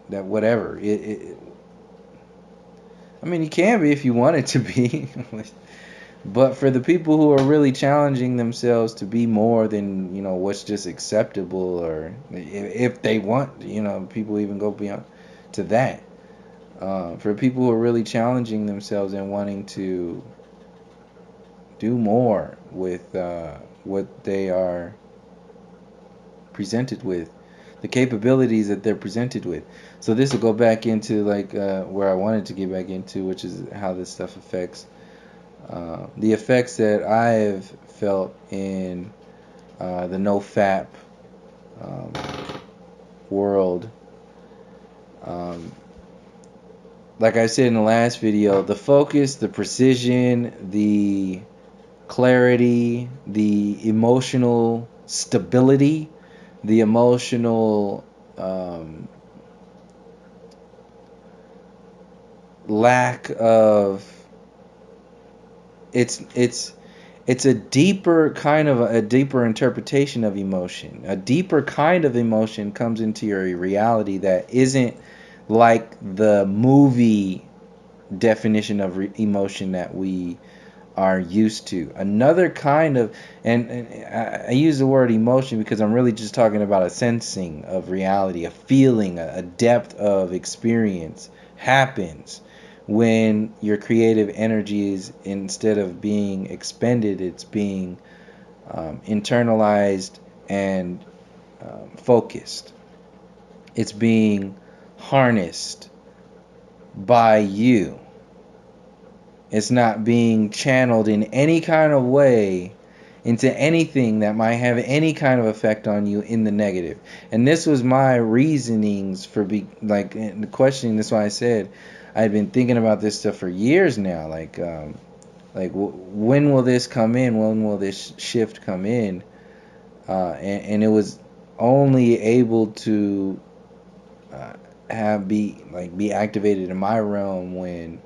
whatever. I mean, it can be if you want it to be. But for the people who are really challenging themselves to be more than what's just acceptable, or if they want, people even go beyond to that. For people who are really challenging themselves and wanting to do more with what they are presented with, the capabilities that they're presented with. So this will go back into where I wanted to get back into, which is how this stuff affects. The effects that I've felt in the NOFAP world. Like I said in the last video, the focus, the precision, the clarity, the emotional stability, the emotional lack of, it's a deeper kind of a deeper interpretation of emotion. A deeper kind of emotion comes into your reality that isn't like the movie definition of emotion that we are used to. Another kind of, and I use the word emotion because I'm really just talking about a sensing of reality, a feeling, a depth of experience happens when your creative energies, instead of being expended, it's being internalized and focused. It's being harnessed by you. It's not being channeled in any kind of way into anything that might have any kind of effect on you in the negative. And this was my reasonings for the questioning. That's why I said I've been thinking about this stuff for years now. When will this come in? When will this shift come in? And it was only able to be activated in my realm when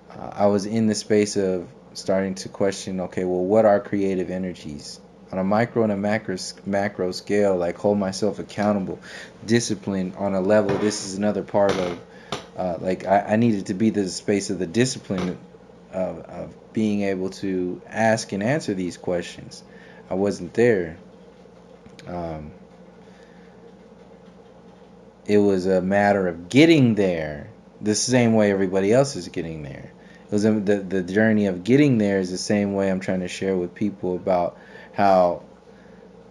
I was in the space of starting to question, okay, well, what are creative energies? on a micro and a macro scale, like hold myself accountable, discipline on a level. This is another part of like I needed to be the space of the discipline of being able to ask and answer these questions. I wasn't there. Um, it was a matter of getting there the same way everybody else is getting there. It was the journey of getting there is the same way I'm trying to share with people about how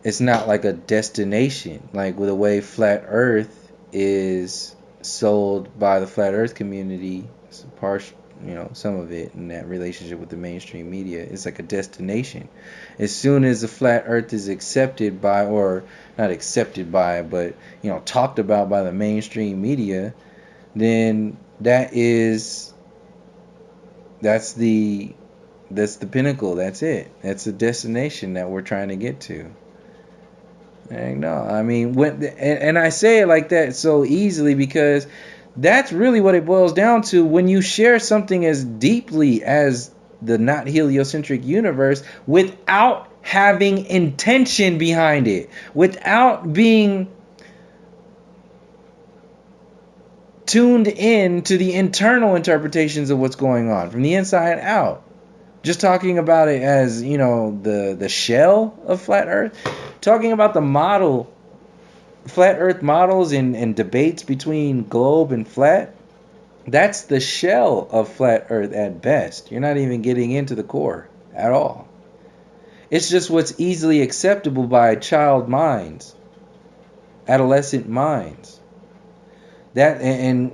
it's not like a destination, like with the way flat earth is sold by the flat earth community. It's a partial, some of it in that relationship with the mainstream media. It's like a destination. As soon as the flat earth is accepted by, or not accepted by, but talked about by the mainstream media, then that's the pinnacle. That's it. That's the destination that we're trying to get to. No, I mean, and I say it like that so easily because that's really what it boils down to. When you share something as deeply as the not heliocentric universe without having intention behind it, without being tuned in to the internal interpretations of what's going on from the inside out, just talking about it as the shell of flat earth, talking about the model, flat earth models and debates between globe and flat, that's the shell of flat earth at best. You're not even getting into the core at all. It's just what's easily acceptable by child minds, adolescent minds. And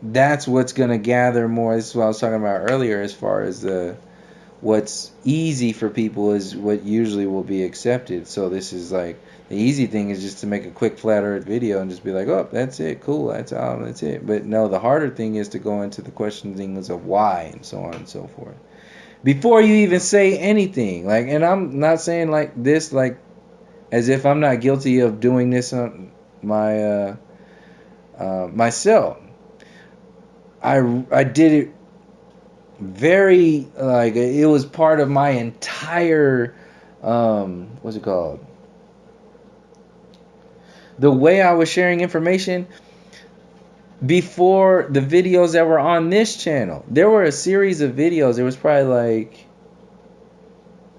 that's what's going to gather more. This is what I was talking about earlier, as far as what's easy for people is what usually will be accepted. So this is like, the easy thing is just to make a quick flat earth video and just be like, oh, that's it, cool, that's it. But no, the harder thing is to go into the questionings of why and so on and so forth before you even say anything. Like, and I'm not saying like this like as if I'm not guilty of doing this on my myself. I did it very, like, it was part of my entire what's it called, the way I was sharing information before the videos that were on this channel. There were a series of videos. There was probably like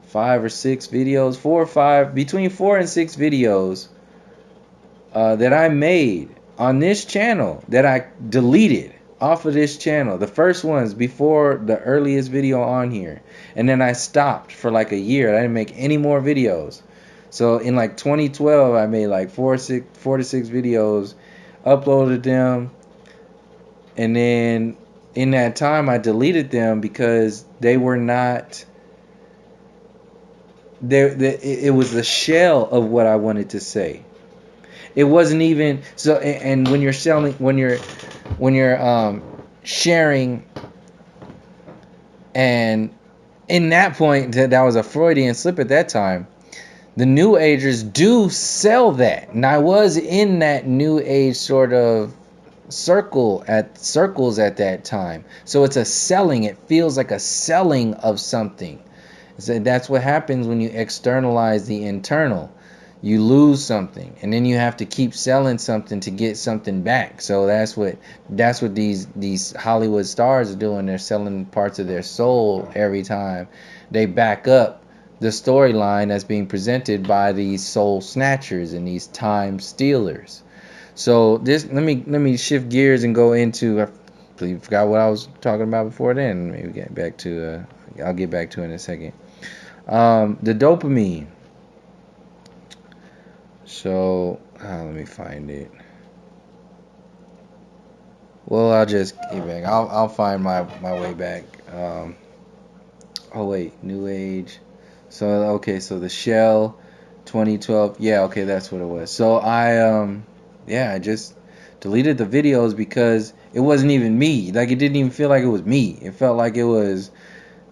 5 or 6 videos, 4 or 5, between 4 and 6 videos that I made on this channel that I deleted off of this channel. The first ones before the earliest video on here, and then I stopped for like a year. I didn't make any more videos. So in like 2012, I made like 4 to 6 videos, uploaded them, and then in that time I deleted them because they were not there. It was the shell of what I wanted to say. It wasn't even so. And when you're selling, when you're sharing, and in that point, that was a Freudian slip at that time. The New Agers do sell that, and I was in that New Age sort of circles at that time. So it's a selling. It feels like a selling of something. So that's what happens when you externalize the internal. You lose something, and then you have to keep selling something to get something back. So that's what these Hollywood stars are doing. They're selling parts of their soul every time they back up the storyline that's being presented by these soul snatchers and these time stealers. So this, let me shift gears and go into, I completely forgot what I was talking about before then. Maybe get back to I'll get back to it in a second. The dopamine. So let me find it. Well, I'll just get back. I'll find my way back. Oh wait, New Age. So okay, so the shell, 2012. Yeah, okay, that's what it was. So I just deleted the videos because it wasn't even me. Like, it didn't even feel like it was me. It felt like it was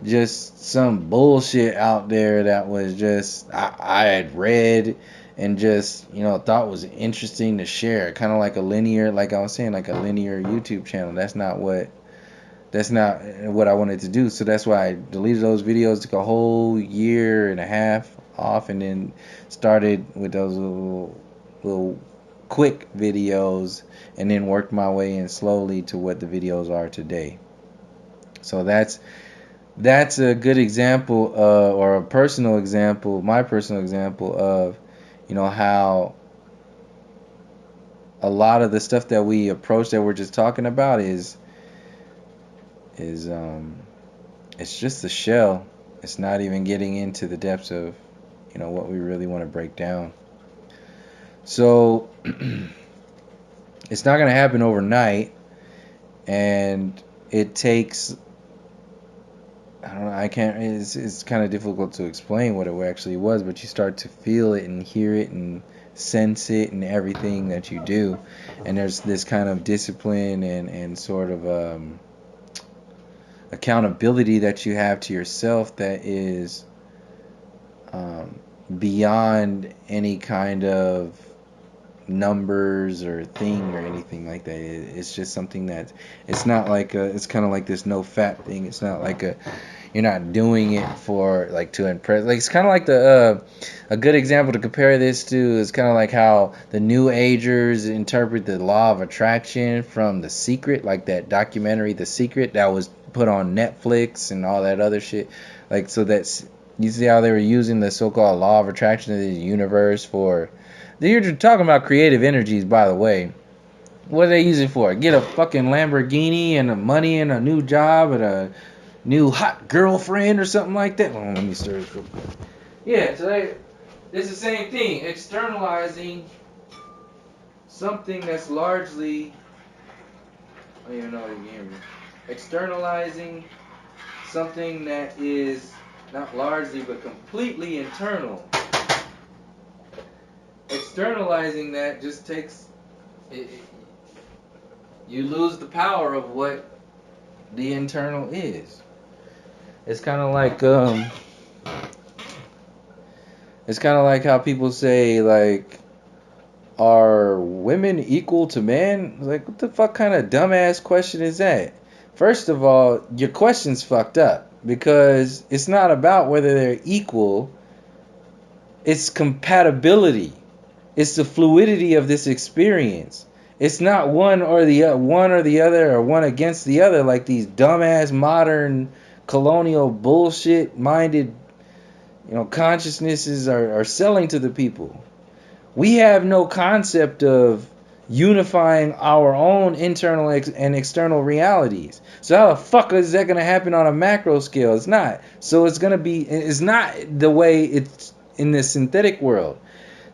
just some bullshit out there that was just I had read and just thought was interesting to share. Kind of like a linear, like I was saying, like a linear YouTube channel. That's not what That's not what I wanted to do. So that's why I deleted those videos, took a whole year and a half off, and then started with those little quick videos, and then worked my way in slowly to what the videos are today. So that's a good example, or a personal example, my personal example of, how a lot of the stuff that we approach that we're just talking about is it's just the shell. It's not even getting into the depths of, what we really want to break down. So it's not going to happen overnight, and it takes, I don't know, I can't, it's kind of difficult to explain what it actually was, but you start to feel it and hear it and sense it in everything that you do. And there's this kind of discipline and sort of accountability that you have to yourself that is beyond any kind of numbers or thing or anything like that. It's just something that, it's not like it's kind of like this NOFAP thing. It's not like you're not doing it for like to impress. Like, it's kind of like a good example to compare this to is kind of like how the New Agers interpret the law of attraction from The Secret, like that documentary The Secret that was put on Netflix and all that other shit. Like, so that's, you see how they were using the so-called law of attraction of the universe for, you're talking about creative energies, by the way. What are they using for? Get a fucking Lamborghini and a money and a new job and a new hot girlfriend or something like that? Oh, let me stir this real quick. Yeah, so it's the same thing. Externalizing something that's largely, I don't even know if you can hear me. Externalizing something that is not largely but completely internal. Externalizing that just takes you lose the power of what the internal is. It's kind of like how people say, like, are women equal to men? Like, what the fuck kind of dumbass question is that? First of all, your question's fucked up, because it's not about whether they're equal. It's compatibility. It's the fluidity of this experience. It's not one or the other, or one against the other, like these dumbass modern colonial bullshit minded, consciousnesses are selling to the people. We have no concept of unifying our own internal and external realities. So how the fuck is that going to happen on a macro scale? It's not. So it's not the way it's in the synthetic world.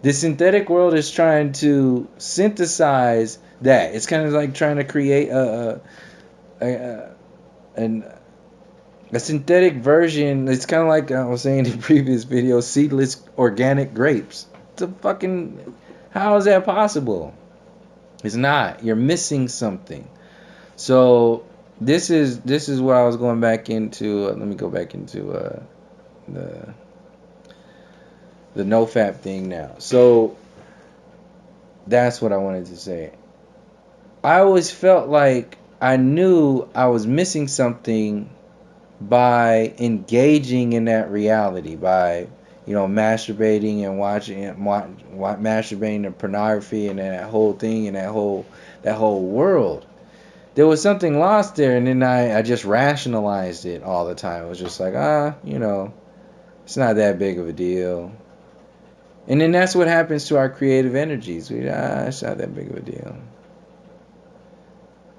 The synthetic world is trying to synthesize that. It's kind of like trying to create a synthetic version. It's kind of like I was saying in the previous video, seedless organic grapes. How is that possible? It's not. You're missing something. So this is what I was going back into. Let me go back into the NoFap thing now. So that's what I wanted to say. I always felt like I knew I was missing something by engaging in that reality, by masturbating and masturbating to pornography and that whole thing and that whole world. There was something lost there, and then I just rationalized it all the time. It was just like, it's not that big of a deal. And then that's what happens to our creative energies. It's not that big of a deal.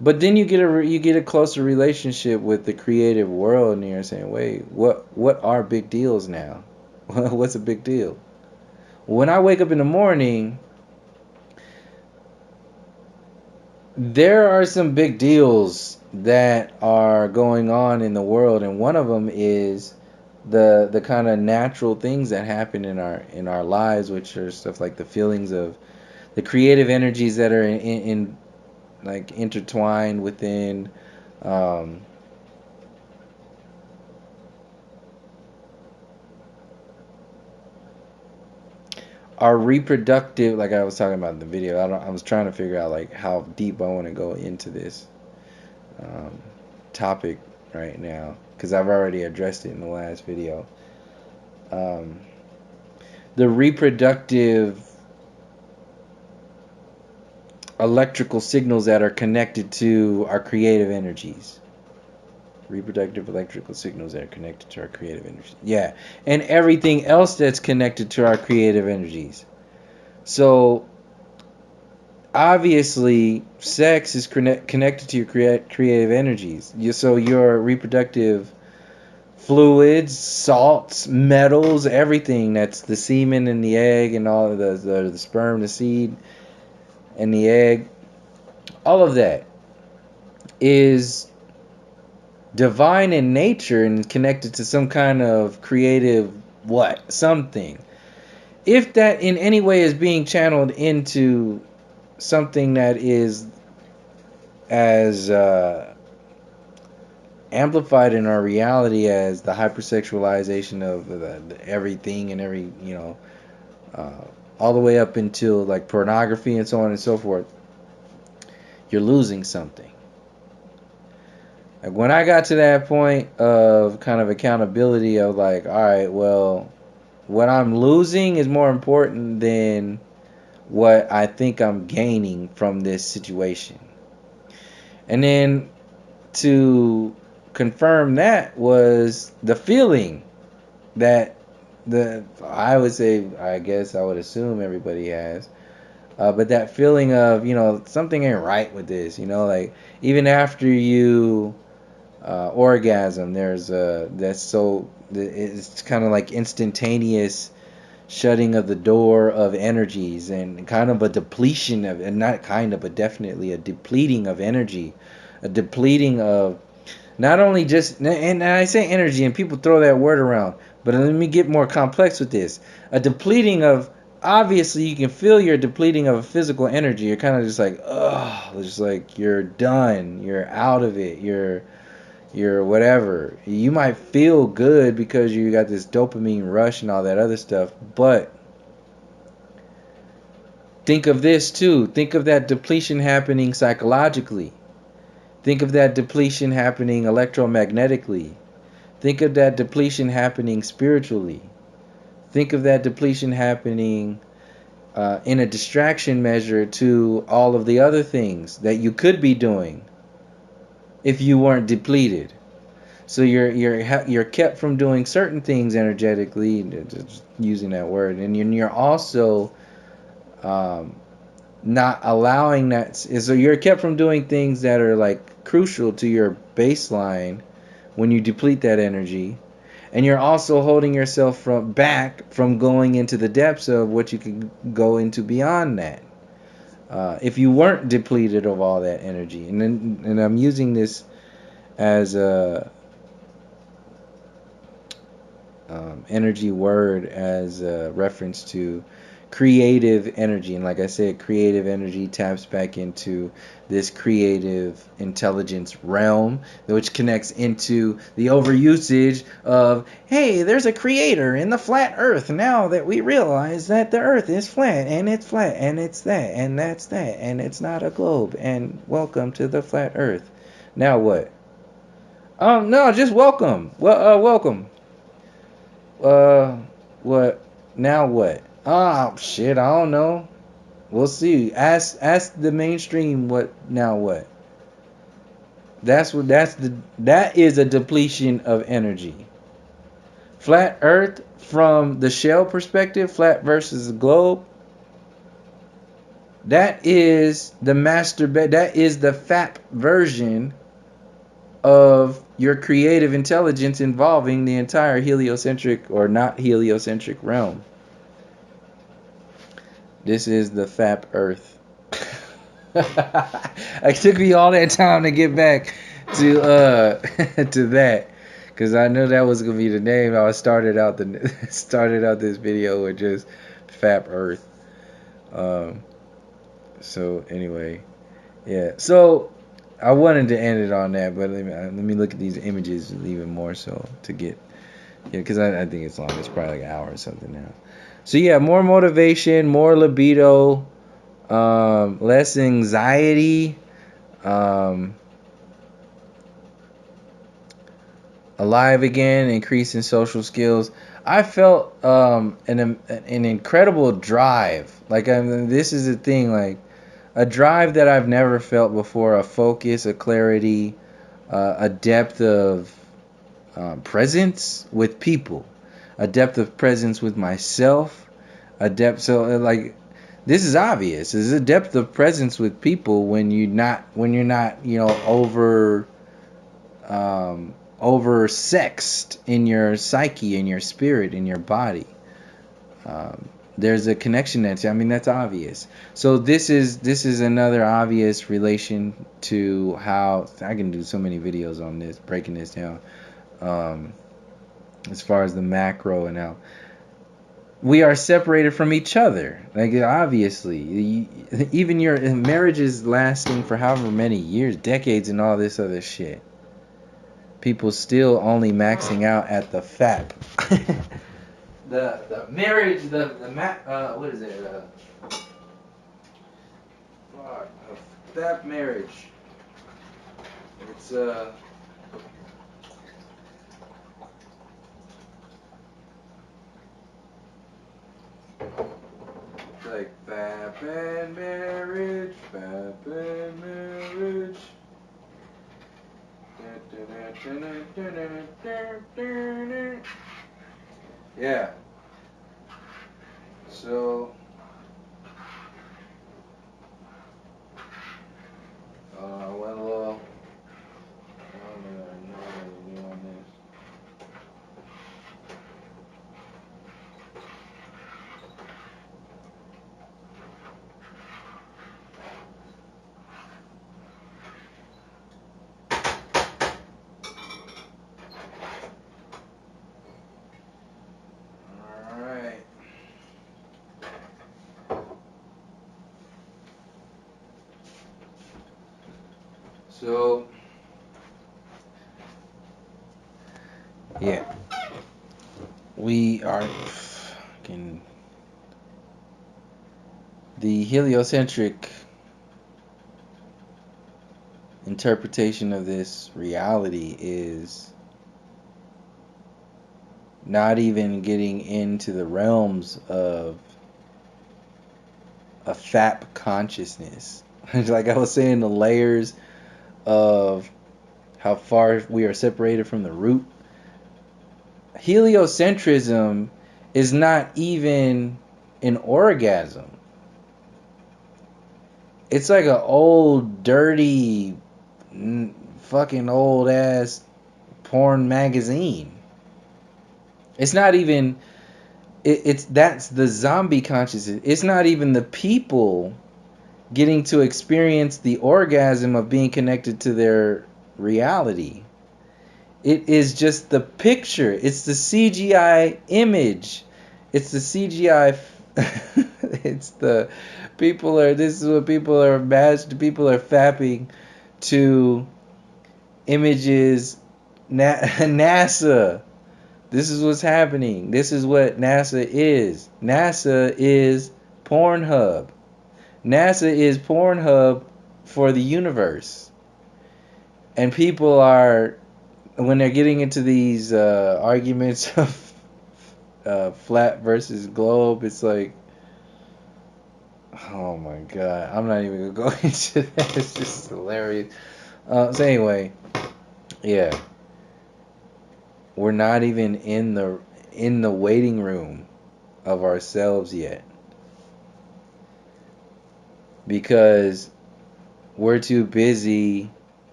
But then you get a closer relationship with the creative world, and you're saying, wait, what are big deals now? What's a big deal? When I wake up in the morning, there are some big deals that are going on in the world, and one of them is the kind of natural things that happen in our lives, which are stuff like the feelings of the creative energies that are in like intertwined within our reproductive, like I was talking about in the video. I was trying to figure out like how deep I want to go into this topic right now because I've already addressed it in the last video. The reproductive electrical signals that are connected to our creative energies. Reproductive electrical signals that are connected to our creative energies. Yeah, and everything else that's connected to our creative energies. So, obviously, sex is connected to your creative energies. So your reproductive fluids, salts, metals, everything that's the semen and the egg and all of the sperm, the seed, and the egg, all of that is divine in nature and connected to some kind of creative something. If that in any way is being channeled into something that is as amplified in our reality as the hypersexualization of everything and every, all the way up until like pornography and so on and so forth, you're losing something. Like when I got to that point of kind of accountability of like, all right, well, what I'm losing is more important than what I think I'm gaining from this situation. And then to confirm that was the feeling that I would say, I guess I would assume everybody has, but that feeling of, something ain't right with this, like even after you orgasm, there's it's kind of like instantaneous shutting of the door of energies and kind of a depletion of, and not kind of, but definitely a depleting of energy, a depleting of not only just, and I say energy and people throw that word around, but let me get more complex with this. A depleting of, obviously you can feel you're depleting of a physical energy. You're kind of just like, ugh, just like you're done, you're out of it, you're whatever. You might feel good because you got this dopamine rush and all that other stuff, but think of this too. Think of that depletion happening psychologically. Think of that depletion happening electromagnetically. Think of that depletion happening spiritually. Think of that depletion happening in a distraction measure to all of the other things that you could be doing if you weren't depleted. So you're kept from doing certain things energetically, just using that word, and you're also not allowing that. So you're kept from doing things that are like crucial to your baseline when you deplete that energy, and you're also holding yourself back from going into the depths of what you can go into beyond that. If you weren't depleted of all that energy, and I'm using this as a energy word as a reference to creative energy, and like I said, creative energy taps back into this creative intelligence realm, which connects into the overusage of, hey, there's a creator in the flat earth now that we realize that the earth is flat and it's flat and it's that and that's that and it's not a globe, and welcome to the flat earth. Now what? No, just welcome. Welcome. What? Now what? Oh, shit, I don't know. We'll see. Ask the mainstream what now what. That is a depletion of energy. Flat Earth from the shell perspective, flat versus the globe. That is the that is the FAP version of your creative intelligence involving the entire heliocentric or not heliocentric realm. This is the FAP Earth. It took me all that time to get back to to that, because I knew that was gonna be the name. I started out this video with just FAP Earth. So anyway, yeah. So I wanted to end it on that, but let me look at these images even more so to get, because I think it's long. It's probably like an hour or something now. So yeah, more motivation, more libido, less anxiety, alive again, increase in social skills. I felt an incredible drive. Like, I mean, this is the thing, like a drive that I've never felt before. A focus, a clarity, a depth of presence with people, a depth of presence with myself, a depth. So like, this is obvious. There's a depth of presence with people when you're not oversexed in your psyche, in your spirit, in your body. There's a connection that's obvious. So this is another obvious relation to how I can do so many videos on this, breaking this down. As far as the macro and how we are separated from each other. Like, obviously, even your marriage is lasting for however many years, decades, and all this other shit. People still only maxing out at the FAP. the marriage, what is it? A FAP marriage. It's like FAP and marriage, FAP and marriage. Yeah. So went a little. I don't know what to do on this. So, yeah, we are fucking the heliocentric interpretation of this reality is not even getting into the realms of a FAP consciousness. Like I was saying, the layers of how far we are separated from the root. Heliocentrism is not even an orgasm. It's like an old, dirty, fucking old ass porn magazine. It's not even. That's the zombie consciousness. It's not even the people getting to experience the orgasm of being connected to their reality. It is just the picture. It's the CGI image. It's the CGI. It's the people are. This is what people are matched. People are fapping to images. NASA. This is what's happening. This is what NASA is. NASA is Pornhub. NASA is Pornhub for the universe. And people are, when they're getting into these arguments of flat versus globe, it's like, oh my god, I'm not even going to go into that. It's just hilarious. So anyway, yeah. We're not even in the waiting room of ourselves yet. Because we're too busy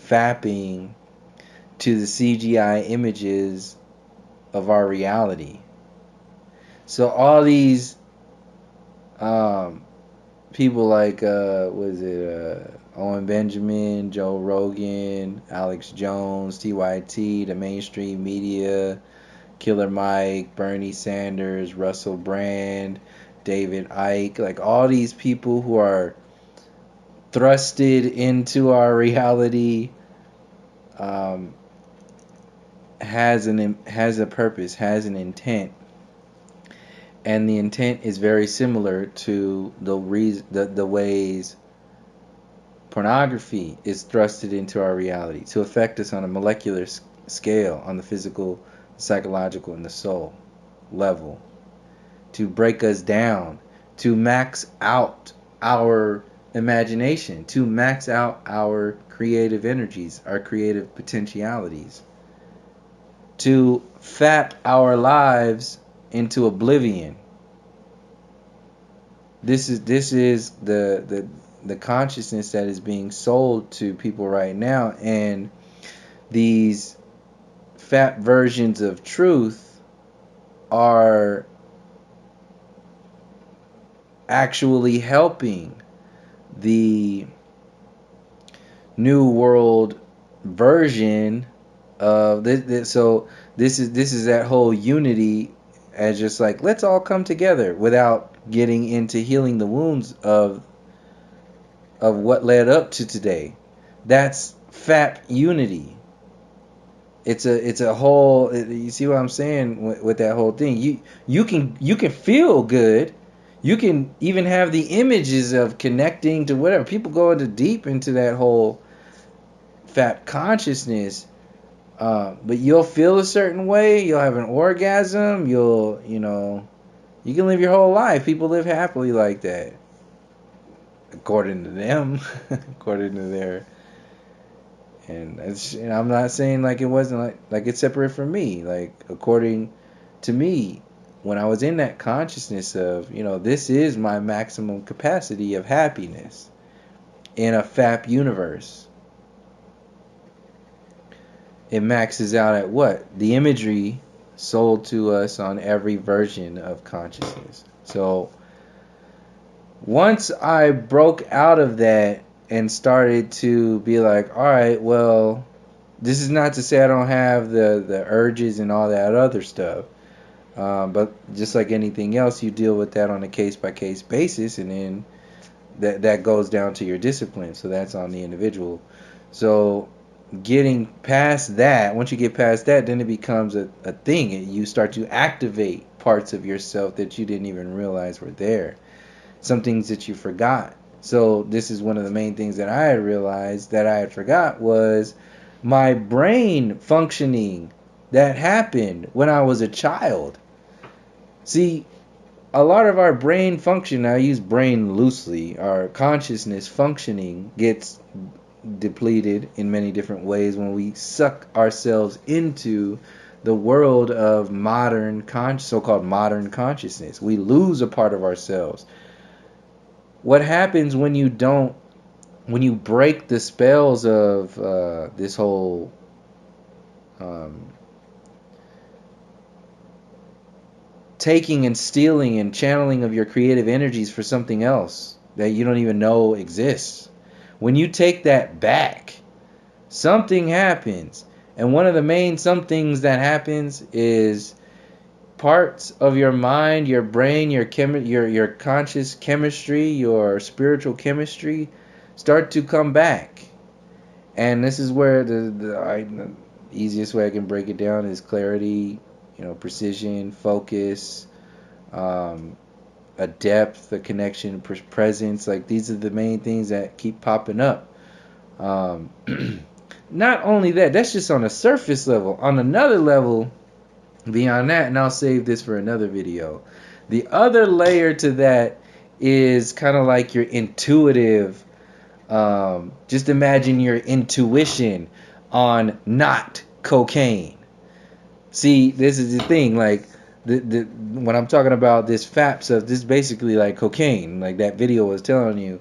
fapping to the CGI images of our reality. So all these people like Owen Benjamin, Joe Rogan, Alex Jones, TYT, the mainstream media, Killer Mike, Bernie Sanders, Russell Brand, David Icke, like all these people who are thrusted into our reality, has a purpose, has an intent, and the intent is very similar to the ways pornography is thrusted into our reality to affect us on a molecular scale, on the physical, psychological, and the soul level, to break us down, to max out our imagination, to max out our creative energies, our creative potentialities, to FAP our lives into oblivion. This is the consciousness that is being sold to people right now, and these FAP versions of truth are actually helping the new world version of this. So this is that whole unity, as just like, let's all come together without getting into healing the wounds of what led up to today. That's FAP unity. It's a whole, you see what I'm saying with that whole thing. You can feel good. You can even have the images of connecting to whatever. People go into deep into that whole FAP consciousness, but you'll feel a certain way. You'll have an orgasm. You can live your whole life. People live happily like that, according to them, according to their. And I'm not saying like it wasn't like it's separate from me. Like, according to me, when I was in that consciousness of, this is my maximum capacity of happiness in a FAP universe. It maxes out at what? The imagery sold to us on every version of consciousness. So once I broke out of that and started to be like, all right, well, this is not to say I don't have the urges and all that other stuff. But just like anything else, you deal with that on a case-by-case basis, and then that goes down to your discipline. So that's on the individual. So getting past that, once you get past that, then it becomes a thing. You start to activate parts of yourself that you didn't even realize were there. Some things that you forgot. So this is one of the main things that I had realized that I had forgot was my brain functioning that happened when I was a child. See, a lot of our brain function, I use brain loosely, our consciousness functioning gets depleted in many different ways when we suck ourselves into the world of so-called modern consciousness. We lose a part of ourselves. What happens when you break the spells of this whole taking and stealing and channeling of your creative energies for something else that you don't even know exists? When you take that back, something happens. And one of the main somethings that happens is parts of your mind, your brain, your conscious chemistry, your spiritual chemistry start to come back. And this is where the easiest way I can break it down is clarity, precision, focus, a depth, a connection, presence. Like, these are the main things that keep popping up. Not only that's just on a surface level. On another level, beyond that, and I'll save this for another video, the other layer to that is kind of like your intuitive, just imagine your intuition on not cocaine. See, this is the thing, like, when I'm talking about this FAP stuff, this is basically like cocaine. Like that video was telling you,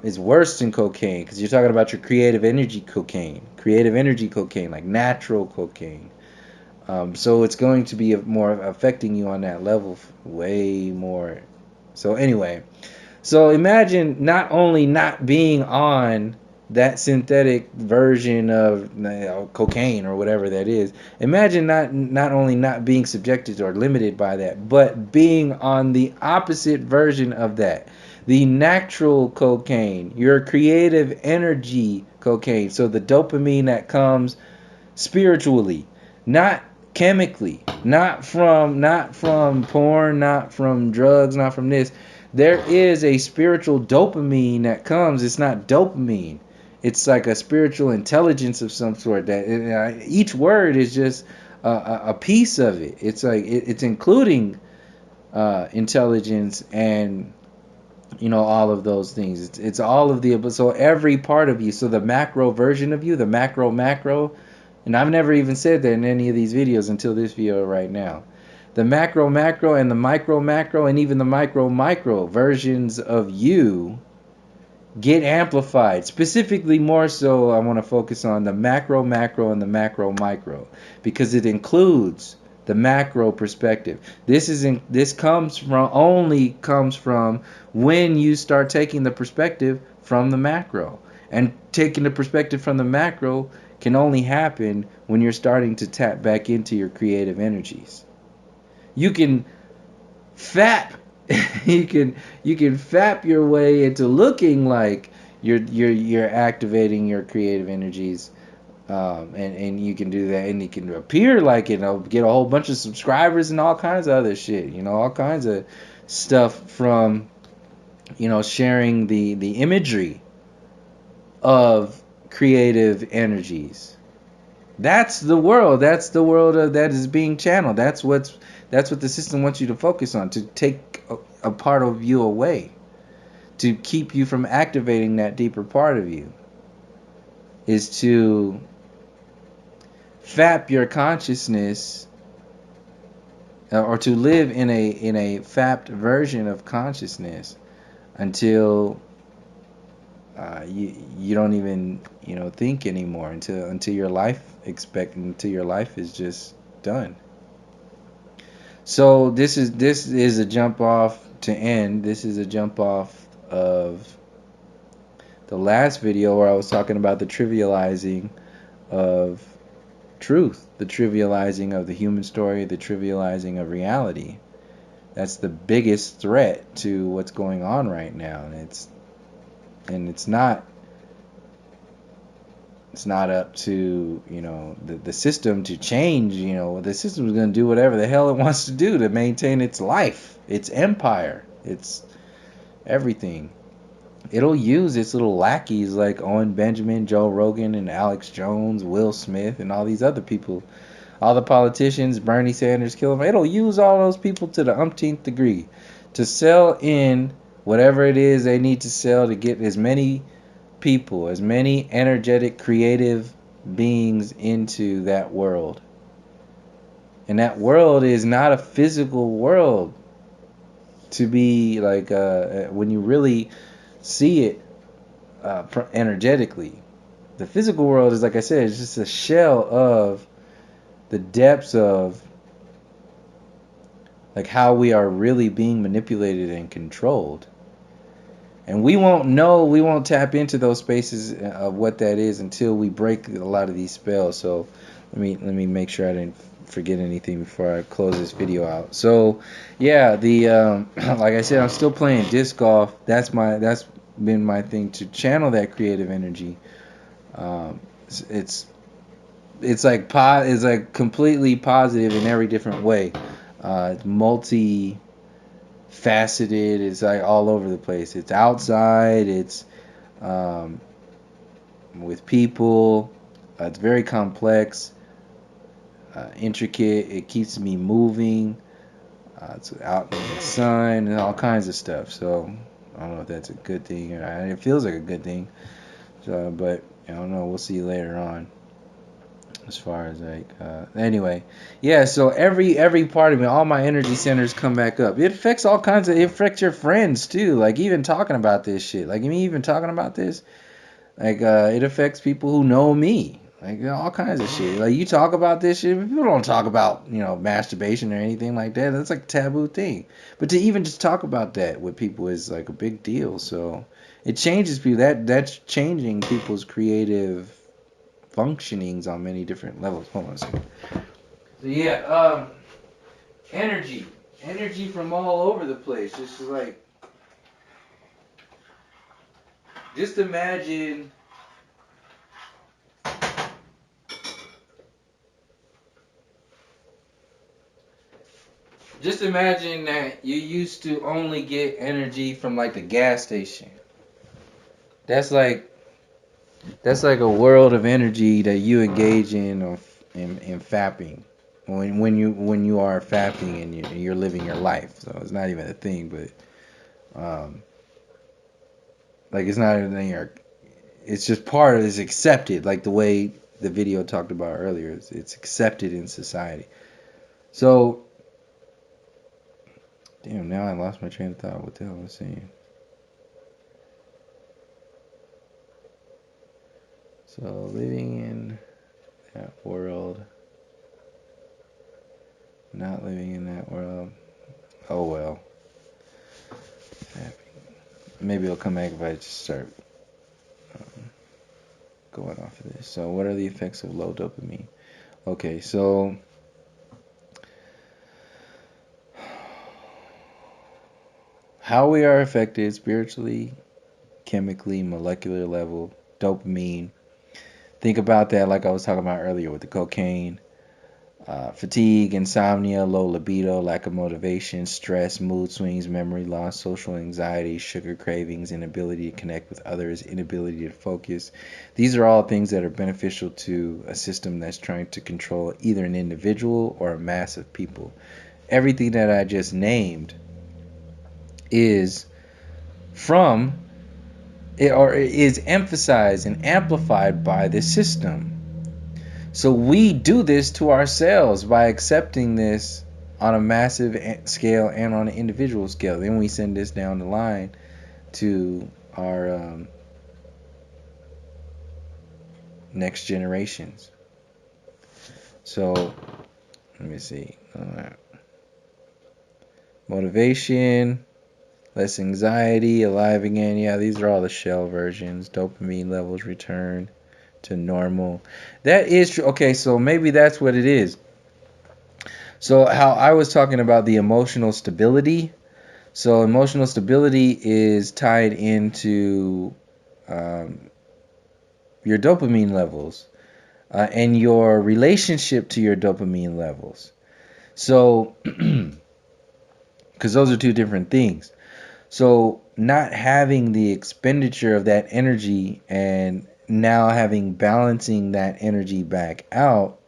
is worse than cocaine, because you're talking about your creative energy cocaine, like natural cocaine. So it's going to be more affecting you on that level, way more. So anyway, so imagine not only not being on that synthetic version of cocaine or whatever that is. Imagine not only not being subjected or limited by that, but being on the opposite version of that. The natural cocaine, your creative energy cocaine. So the dopamine that comes spiritually, not chemically, not from porn, not from drugs, not from this. There is a spiritual dopamine that comes. It's not dopamine. It's like a spiritual intelligence of some sort that each word is just a piece of it. It's like it's including intelligence and all of those things. It's all of the, so every part of you. So the macro version of you, the macro, and I've never even said that in any of these videos until this video right now. The macro and the micro and even the micro versions of you get amplified. Specifically, more so, I want to focus on the macro and the micro because it includes the macro perspective. This only comes from when you start taking the perspective from the macro. And taking the perspective from the macro can only happen when you're starting to tap back into your creative energies. You can FAP you can FAP your way into looking like you're activating your creative energies, and you can do that, and you can appear like get a whole bunch of subscribers and all kinds of other shit, all kinds of stuff from sharing the imagery of creative energies. That's the world that is being channeled. That's what the system wants you to focus on, to take a part of you away, to keep you from activating that deeper part of you, is to FAP your consciousness, or to live in a FAPed version of consciousness until you don't even think anymore, until your life is just done. So this is a jump off to end. This is a jump off of the last video where I was talking about the trivializing of truth, the trivializing of the human story, the trivializing of reality. That's the biggest threat to what's going on right now, and it's not up to the system to change. The system is going to do whatever the hell it wants to do to maintain its life, its empire, its everything. It'll use its little lackeys like Owen Benjamin, Joe Rogan, and Alex Jones, Will Smith, and all these other people, all the politicians, Bernie Sanders, kill them. It'll use all those people to the umpteenth degree to sell in whatever it is they need to sell to get as many people, as many energetic, creative beings into that world. And that world is not a physical world to be like, when you really see it energetically. The physical world is, like I said, it's just a shell of the depths of like how we are really being manipulated and controlled. And we won't tap into those spaces of what that is until we break a lot of these spells. So let me make sure I didn't forget anything before I close this video out. So yeah, the like I said, I'm still playing disc golf. That's been my thing, to channel that creative energy. It's like completely positive in every different way. It's multi faceted. It's like all over the place. It's outside, it's with people, it's very complex, intricate. It keeps me moving. It's out in the sun and all kinds of stuff. So I don't know if that's a good thing, or it feels like a good thing. So, but I don't know, we'll see later on. As far as like anyway, yeah, so every part of me, all my energy centers come back up. It affects all kinds of, it affects your friends too. Like even talking about this shit, like me even talking about this, like it affects people who know me, like all kinds of shit. Like you talk about this shit, people don't talk about masturbation or anything like that. That's like a taboo thing. But to even just talk about that with people is like a big deal. So it changes people. That's changing people's creative functionings on many different levels. Hold on a second. So yeah, energy from all over the place. Just like, just imagine that you used to only get energy from like the gas station. That's like That's like a world of energy that you engage in in fapping. When you are fapping and you're living your life. So it's not even a thing, but like it's not even your. It's just part of it's accepted, like the way the video talked about earlier. It's accepted in society. So, damn, now I lost my train of thought. What the hell was I saying? So, living in that world, not living in that world. Oh well. Maybe it'll come back if I just start going off of this. So, what are the effects of low dopamine? Okay, so how we are affected spiritually, chemically, molecular level, dopamine. Think about that like I was talking about earlier with the cocaine. Fatigue, insomnia, low libido, lack of motivation, stress, mood swings, memory loss, social anxiety, sugar cravings, inability to connect with others, inability to focus. These are all things that are beneficial to a system that's trying to control either an individual or a mass of people. Everything that I just named is from or is emphasized and amplified by this system. So we do this to ourselves by accepting this on a massive scale and on an individual scale. Then we send this down the line to our next generations. So let me see. Motivation, less anxiety, alive again. Yeah, these are all the shell versions. Dopamine levels return to normal. That is true. Okay, so maybe that's what it is. So how I was talking about the emotional stability. So emotional stability is tied into your dopamine levels and your relationship to your dopamine levels. So, because those are two different things. So not having the expenditure of that energy and now having balancing that energy back out,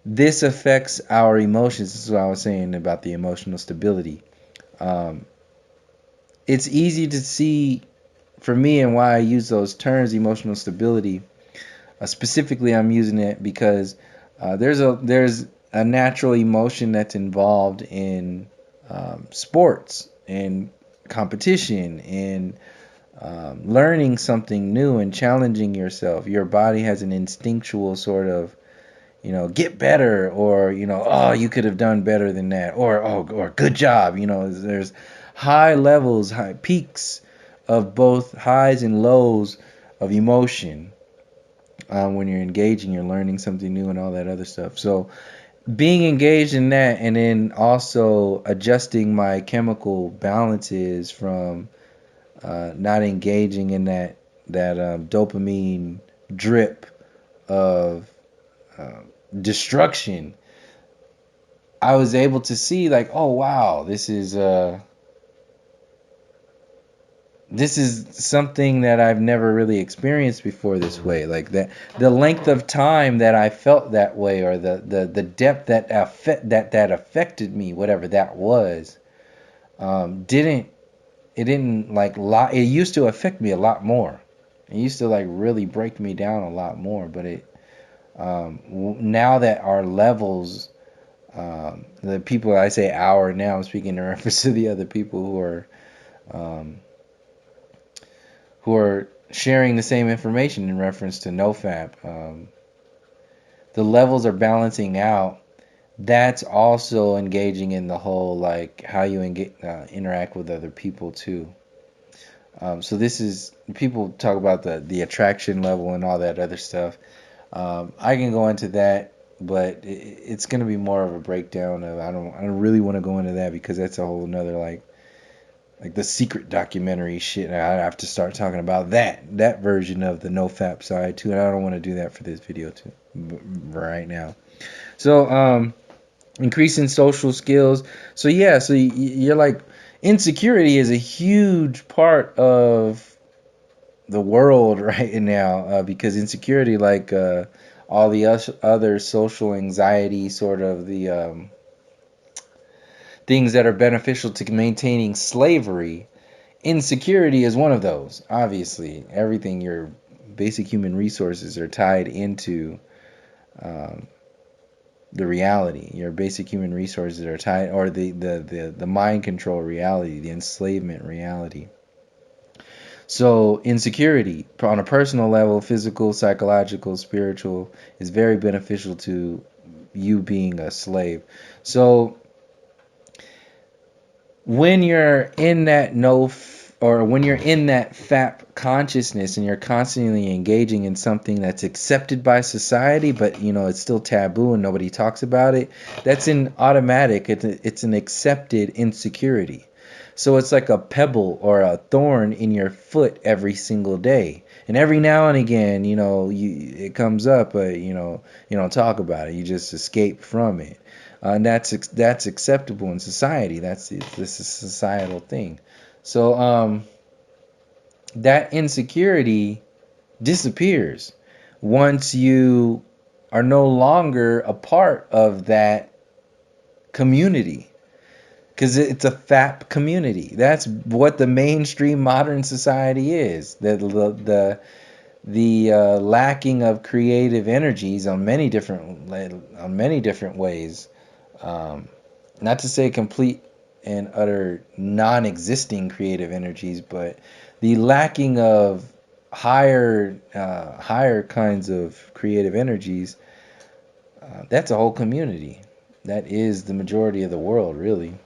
this affects our emotions. This is what I was saying about the emotional stability. It's easy to see for me and why I use those terms, emotional stability. Specifically, I'm using it because there's a natural emotion that's involved in sports and competition and learning something new and challenging yourself. Your body has an instinctual sort of, get better, or oh, you could have done better than that, or good job. There's high levels, high peaks of both highs and lows of emotion when you're engaging, you're learning something new and all that other stuff. So being engaged in that, and then also adjusting my chemical balances from not engaging in that dopamine drip of destruction, I was able to see like, oh wow, this is something that I've never really experienced before this way. Like that, the length of time that I felt that way, or the depth that affected me, whatever that was, didn't like it used to affect me a lot more. It used to like really break me down a lot more. But it now that our levels, the people I say our now, I'm speaking in reference to the other people who are sharing the same information in reference to NOFAP. The levels are balancing out. That's also engaging in the whole like how you interact with other people too. So this is, people talk about the attraction level and all that other stuff. I can go into that, but it's going to be more of a breakdown of, I don't really want to go into that because that's a whole nother like the secret documentary shit. I have to start talking about that version of the NoFap side too, and I don't want to do that for this video too right now. So increasing social skills. So yeah, so you're like, insecurity is a huge part of the world right now, because insecurity, like all the other social anxiety, sort of the things that are beneficial to maintaining slavery, insecurity is one of those. Obviously, everything, your basic human resources are tied into um, the reality. Your basic human resources are tied, or the mind control reality, the enslavement reality. So insecurity on a personal level, physical, psychological, spiritual, is very beneficial to you being a slave. So when you're in that or when you're in that FAP consciousness and you're constantly engaging in something that's accepted by society, but it's still taboo and nobody talks about it, that's in automatic. It's an accepted insecurity. So it's like a pebble or a thorn in your foot every single day. And every now and again, it comes up, but you don't talk about it. You just escape from it. And that's acceptable in society. This is a societal thing. So that insecurity disappears once you are no longer a part of that community, because it's a FAP community. That's what the mainstream modern society is. The lacking of creative energies on many different ways. Not to say complete and utter non-existing creative energies, but the lacking of higher kinds of creative energies. That's a whole community. That is the majority of the world, really.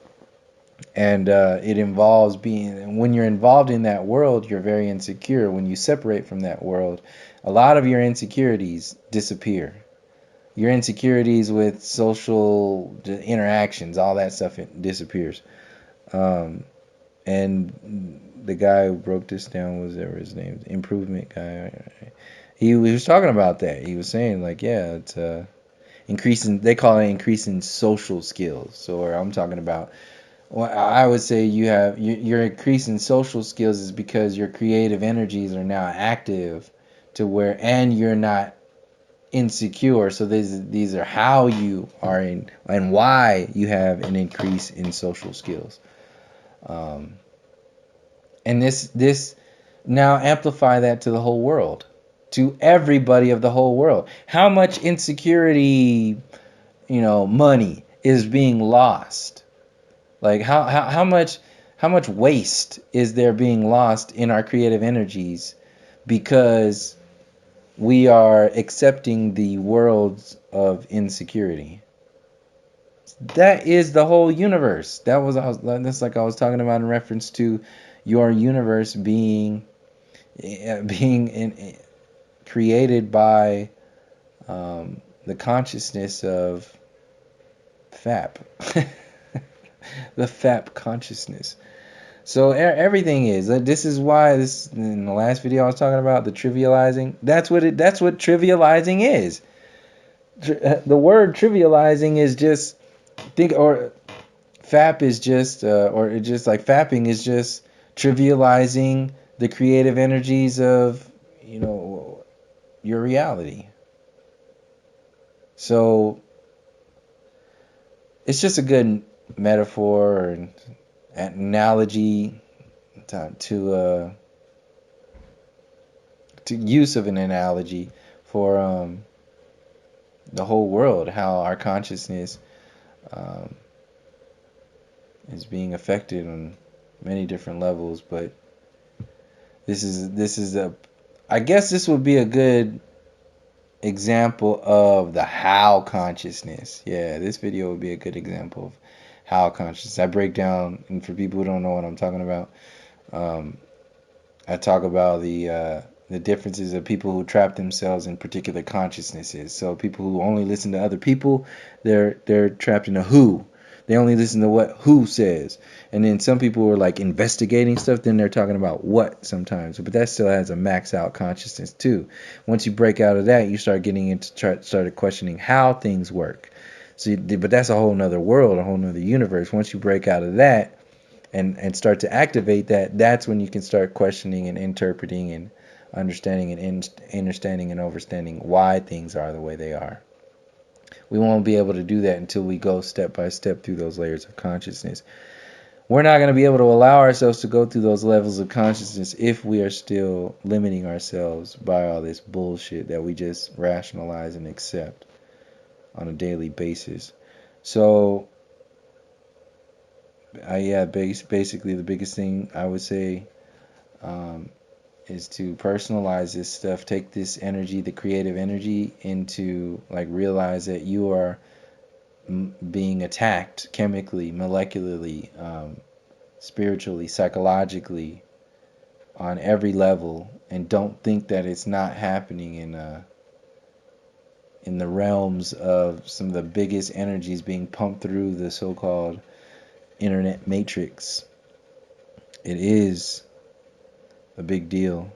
And it involves when you're involved in that world, you're very insecure. When you separate from that world, a lot of your insecurities disappear. Your insecurities with social interactions, all that stuff, it disappears. And the guy who broke this down, was ever his name, improvement guy. He was talking about that. He was saying like, yeah, it's increasing. They call it increasing social skills. So I'm talking about. Well, I would say your increasing social skills is because your creative energies are now active, and you're not insecure. So these are how you are in and why you have an increase in social skills. And this now amplify that to the whole world, to everybody of the whole world. How much insecurity, money is being lost? Like how much waste is there being lost in our creative energies because we are accepting the worlds of insecurity? That is the whole universe. That's like I was talking about in reference to your universe being created by the consciousness of FAP, the FAP consciousness. So everything is. This is why in the last video I was talking about the trivializing. That's what trivializing is. The word trivializing is just FAP is just or it just like fapping is just trivializing the creative energies of your reality. So it's just a good metaphor or an analogy to use of an analogy for the whole world, how our consciousness is being affected on many different levels. But I guess this would be a good example of the how consciousness. Yeah, this video would be a good example of how consciousness. I break down, and for people who don't know what I'm talking about, I talk about the differences of people who trap themselves in particular consciousnesses. So people who only listen to other people, they're trapped in a who. They only listen to what who says. And then some people are like investigating stuff, then they're talking about what sometimes. But that still has a max out consciousness too. Once you break out of that, you start getting into started questioning how things work. So, but that's a whole nother world, a whole nother universe. Once you break out of that and start to activate that, that's when you can start questioning and interpreting and understanding and understanding and understanding why things are the way they are. We won't be able to do that until we go step by step through those layers of consciousness. We're not going to be able to allow ourselves to go through those levels of consciousness if we are still limiting ourselves by all this bullshit that we just rationalize and accept on a daily basis. So, basically the biggest thing I would say is to personalize this stuff. Take this energy, the creative energy, into like realize that you are being attacked chemically, molecularly, spiritually, psychologically, on every level, and don't think that it's not happening in the realms of some of the biggest energies being pumped through the so-called internet matrix. It is a big deal.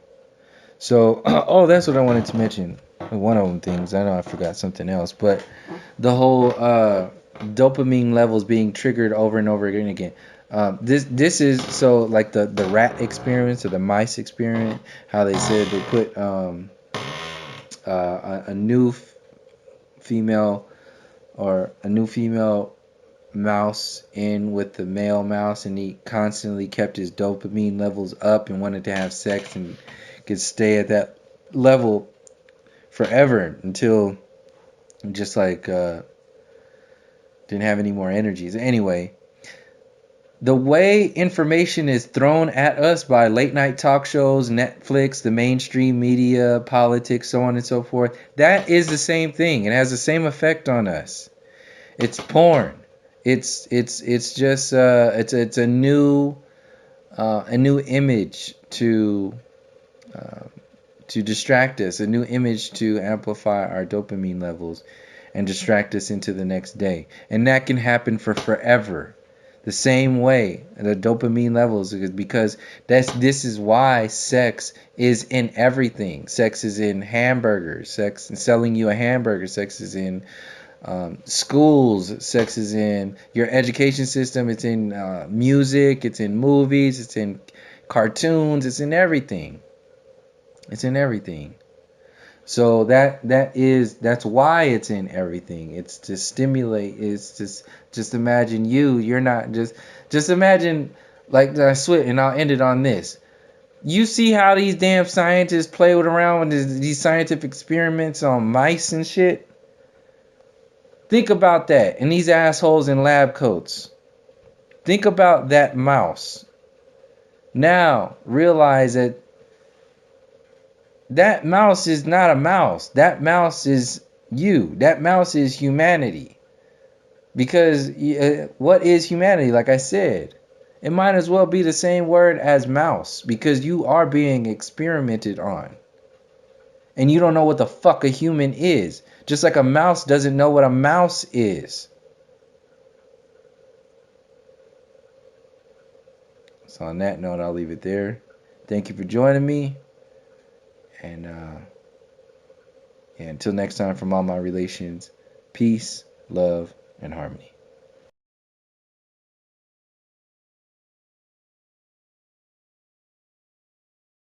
So, oh, that's what I wanted to mention. One of them things. I know I forgot something else, but the whole dopamine levels being triggered over and over again. This is so like the rat experiment or the mice experiment. How they said they put a new female mouse in with the male mouse, and he constantly kept his dopamine levels up and wanted to have sex and could stay at that level forever until just like didn't have any more energies. Anyway, the way information is thrown at us by late night talk shows, Netflix, the mainstream media, politics, so on and so forth, that is the same thing. It has the same effect on us. It's porn. It's just it's a new image to distract us, a new image to amplify our dopamine levels and distract us into the next day. And that can happen for forever. The same way, the dopamine levels, because this is why sex is in everything. Sex is in hamburgers. Sex in selling you a hamburger. Sex is in schools. Sex is in your education system. It's in music. It's in movies. It's in cartoons. It's in everything. It's in everything. So that's why it's in everything. It's to stimulate. It's just imagine you're not just imagine, like I swear, and I'll end it on this. You see how these damn scientists play around with these scientific experiments on mice and shit? Think about that. And these assholes in lab coats. Think about that mouse. Now realize that mouse is not a mouse. That mouse is you. That mouse is humanity. Because what is humanity? Like I said, it might as well be the same word as mouse, because you are being experimented on. And you don't know what the fuck a human is. Just like a mouse doesn't know what a mouse is. So on that note, I'll leave it there. Thank you for joining me. And until next time, from all my relations, peace, love, and harmony.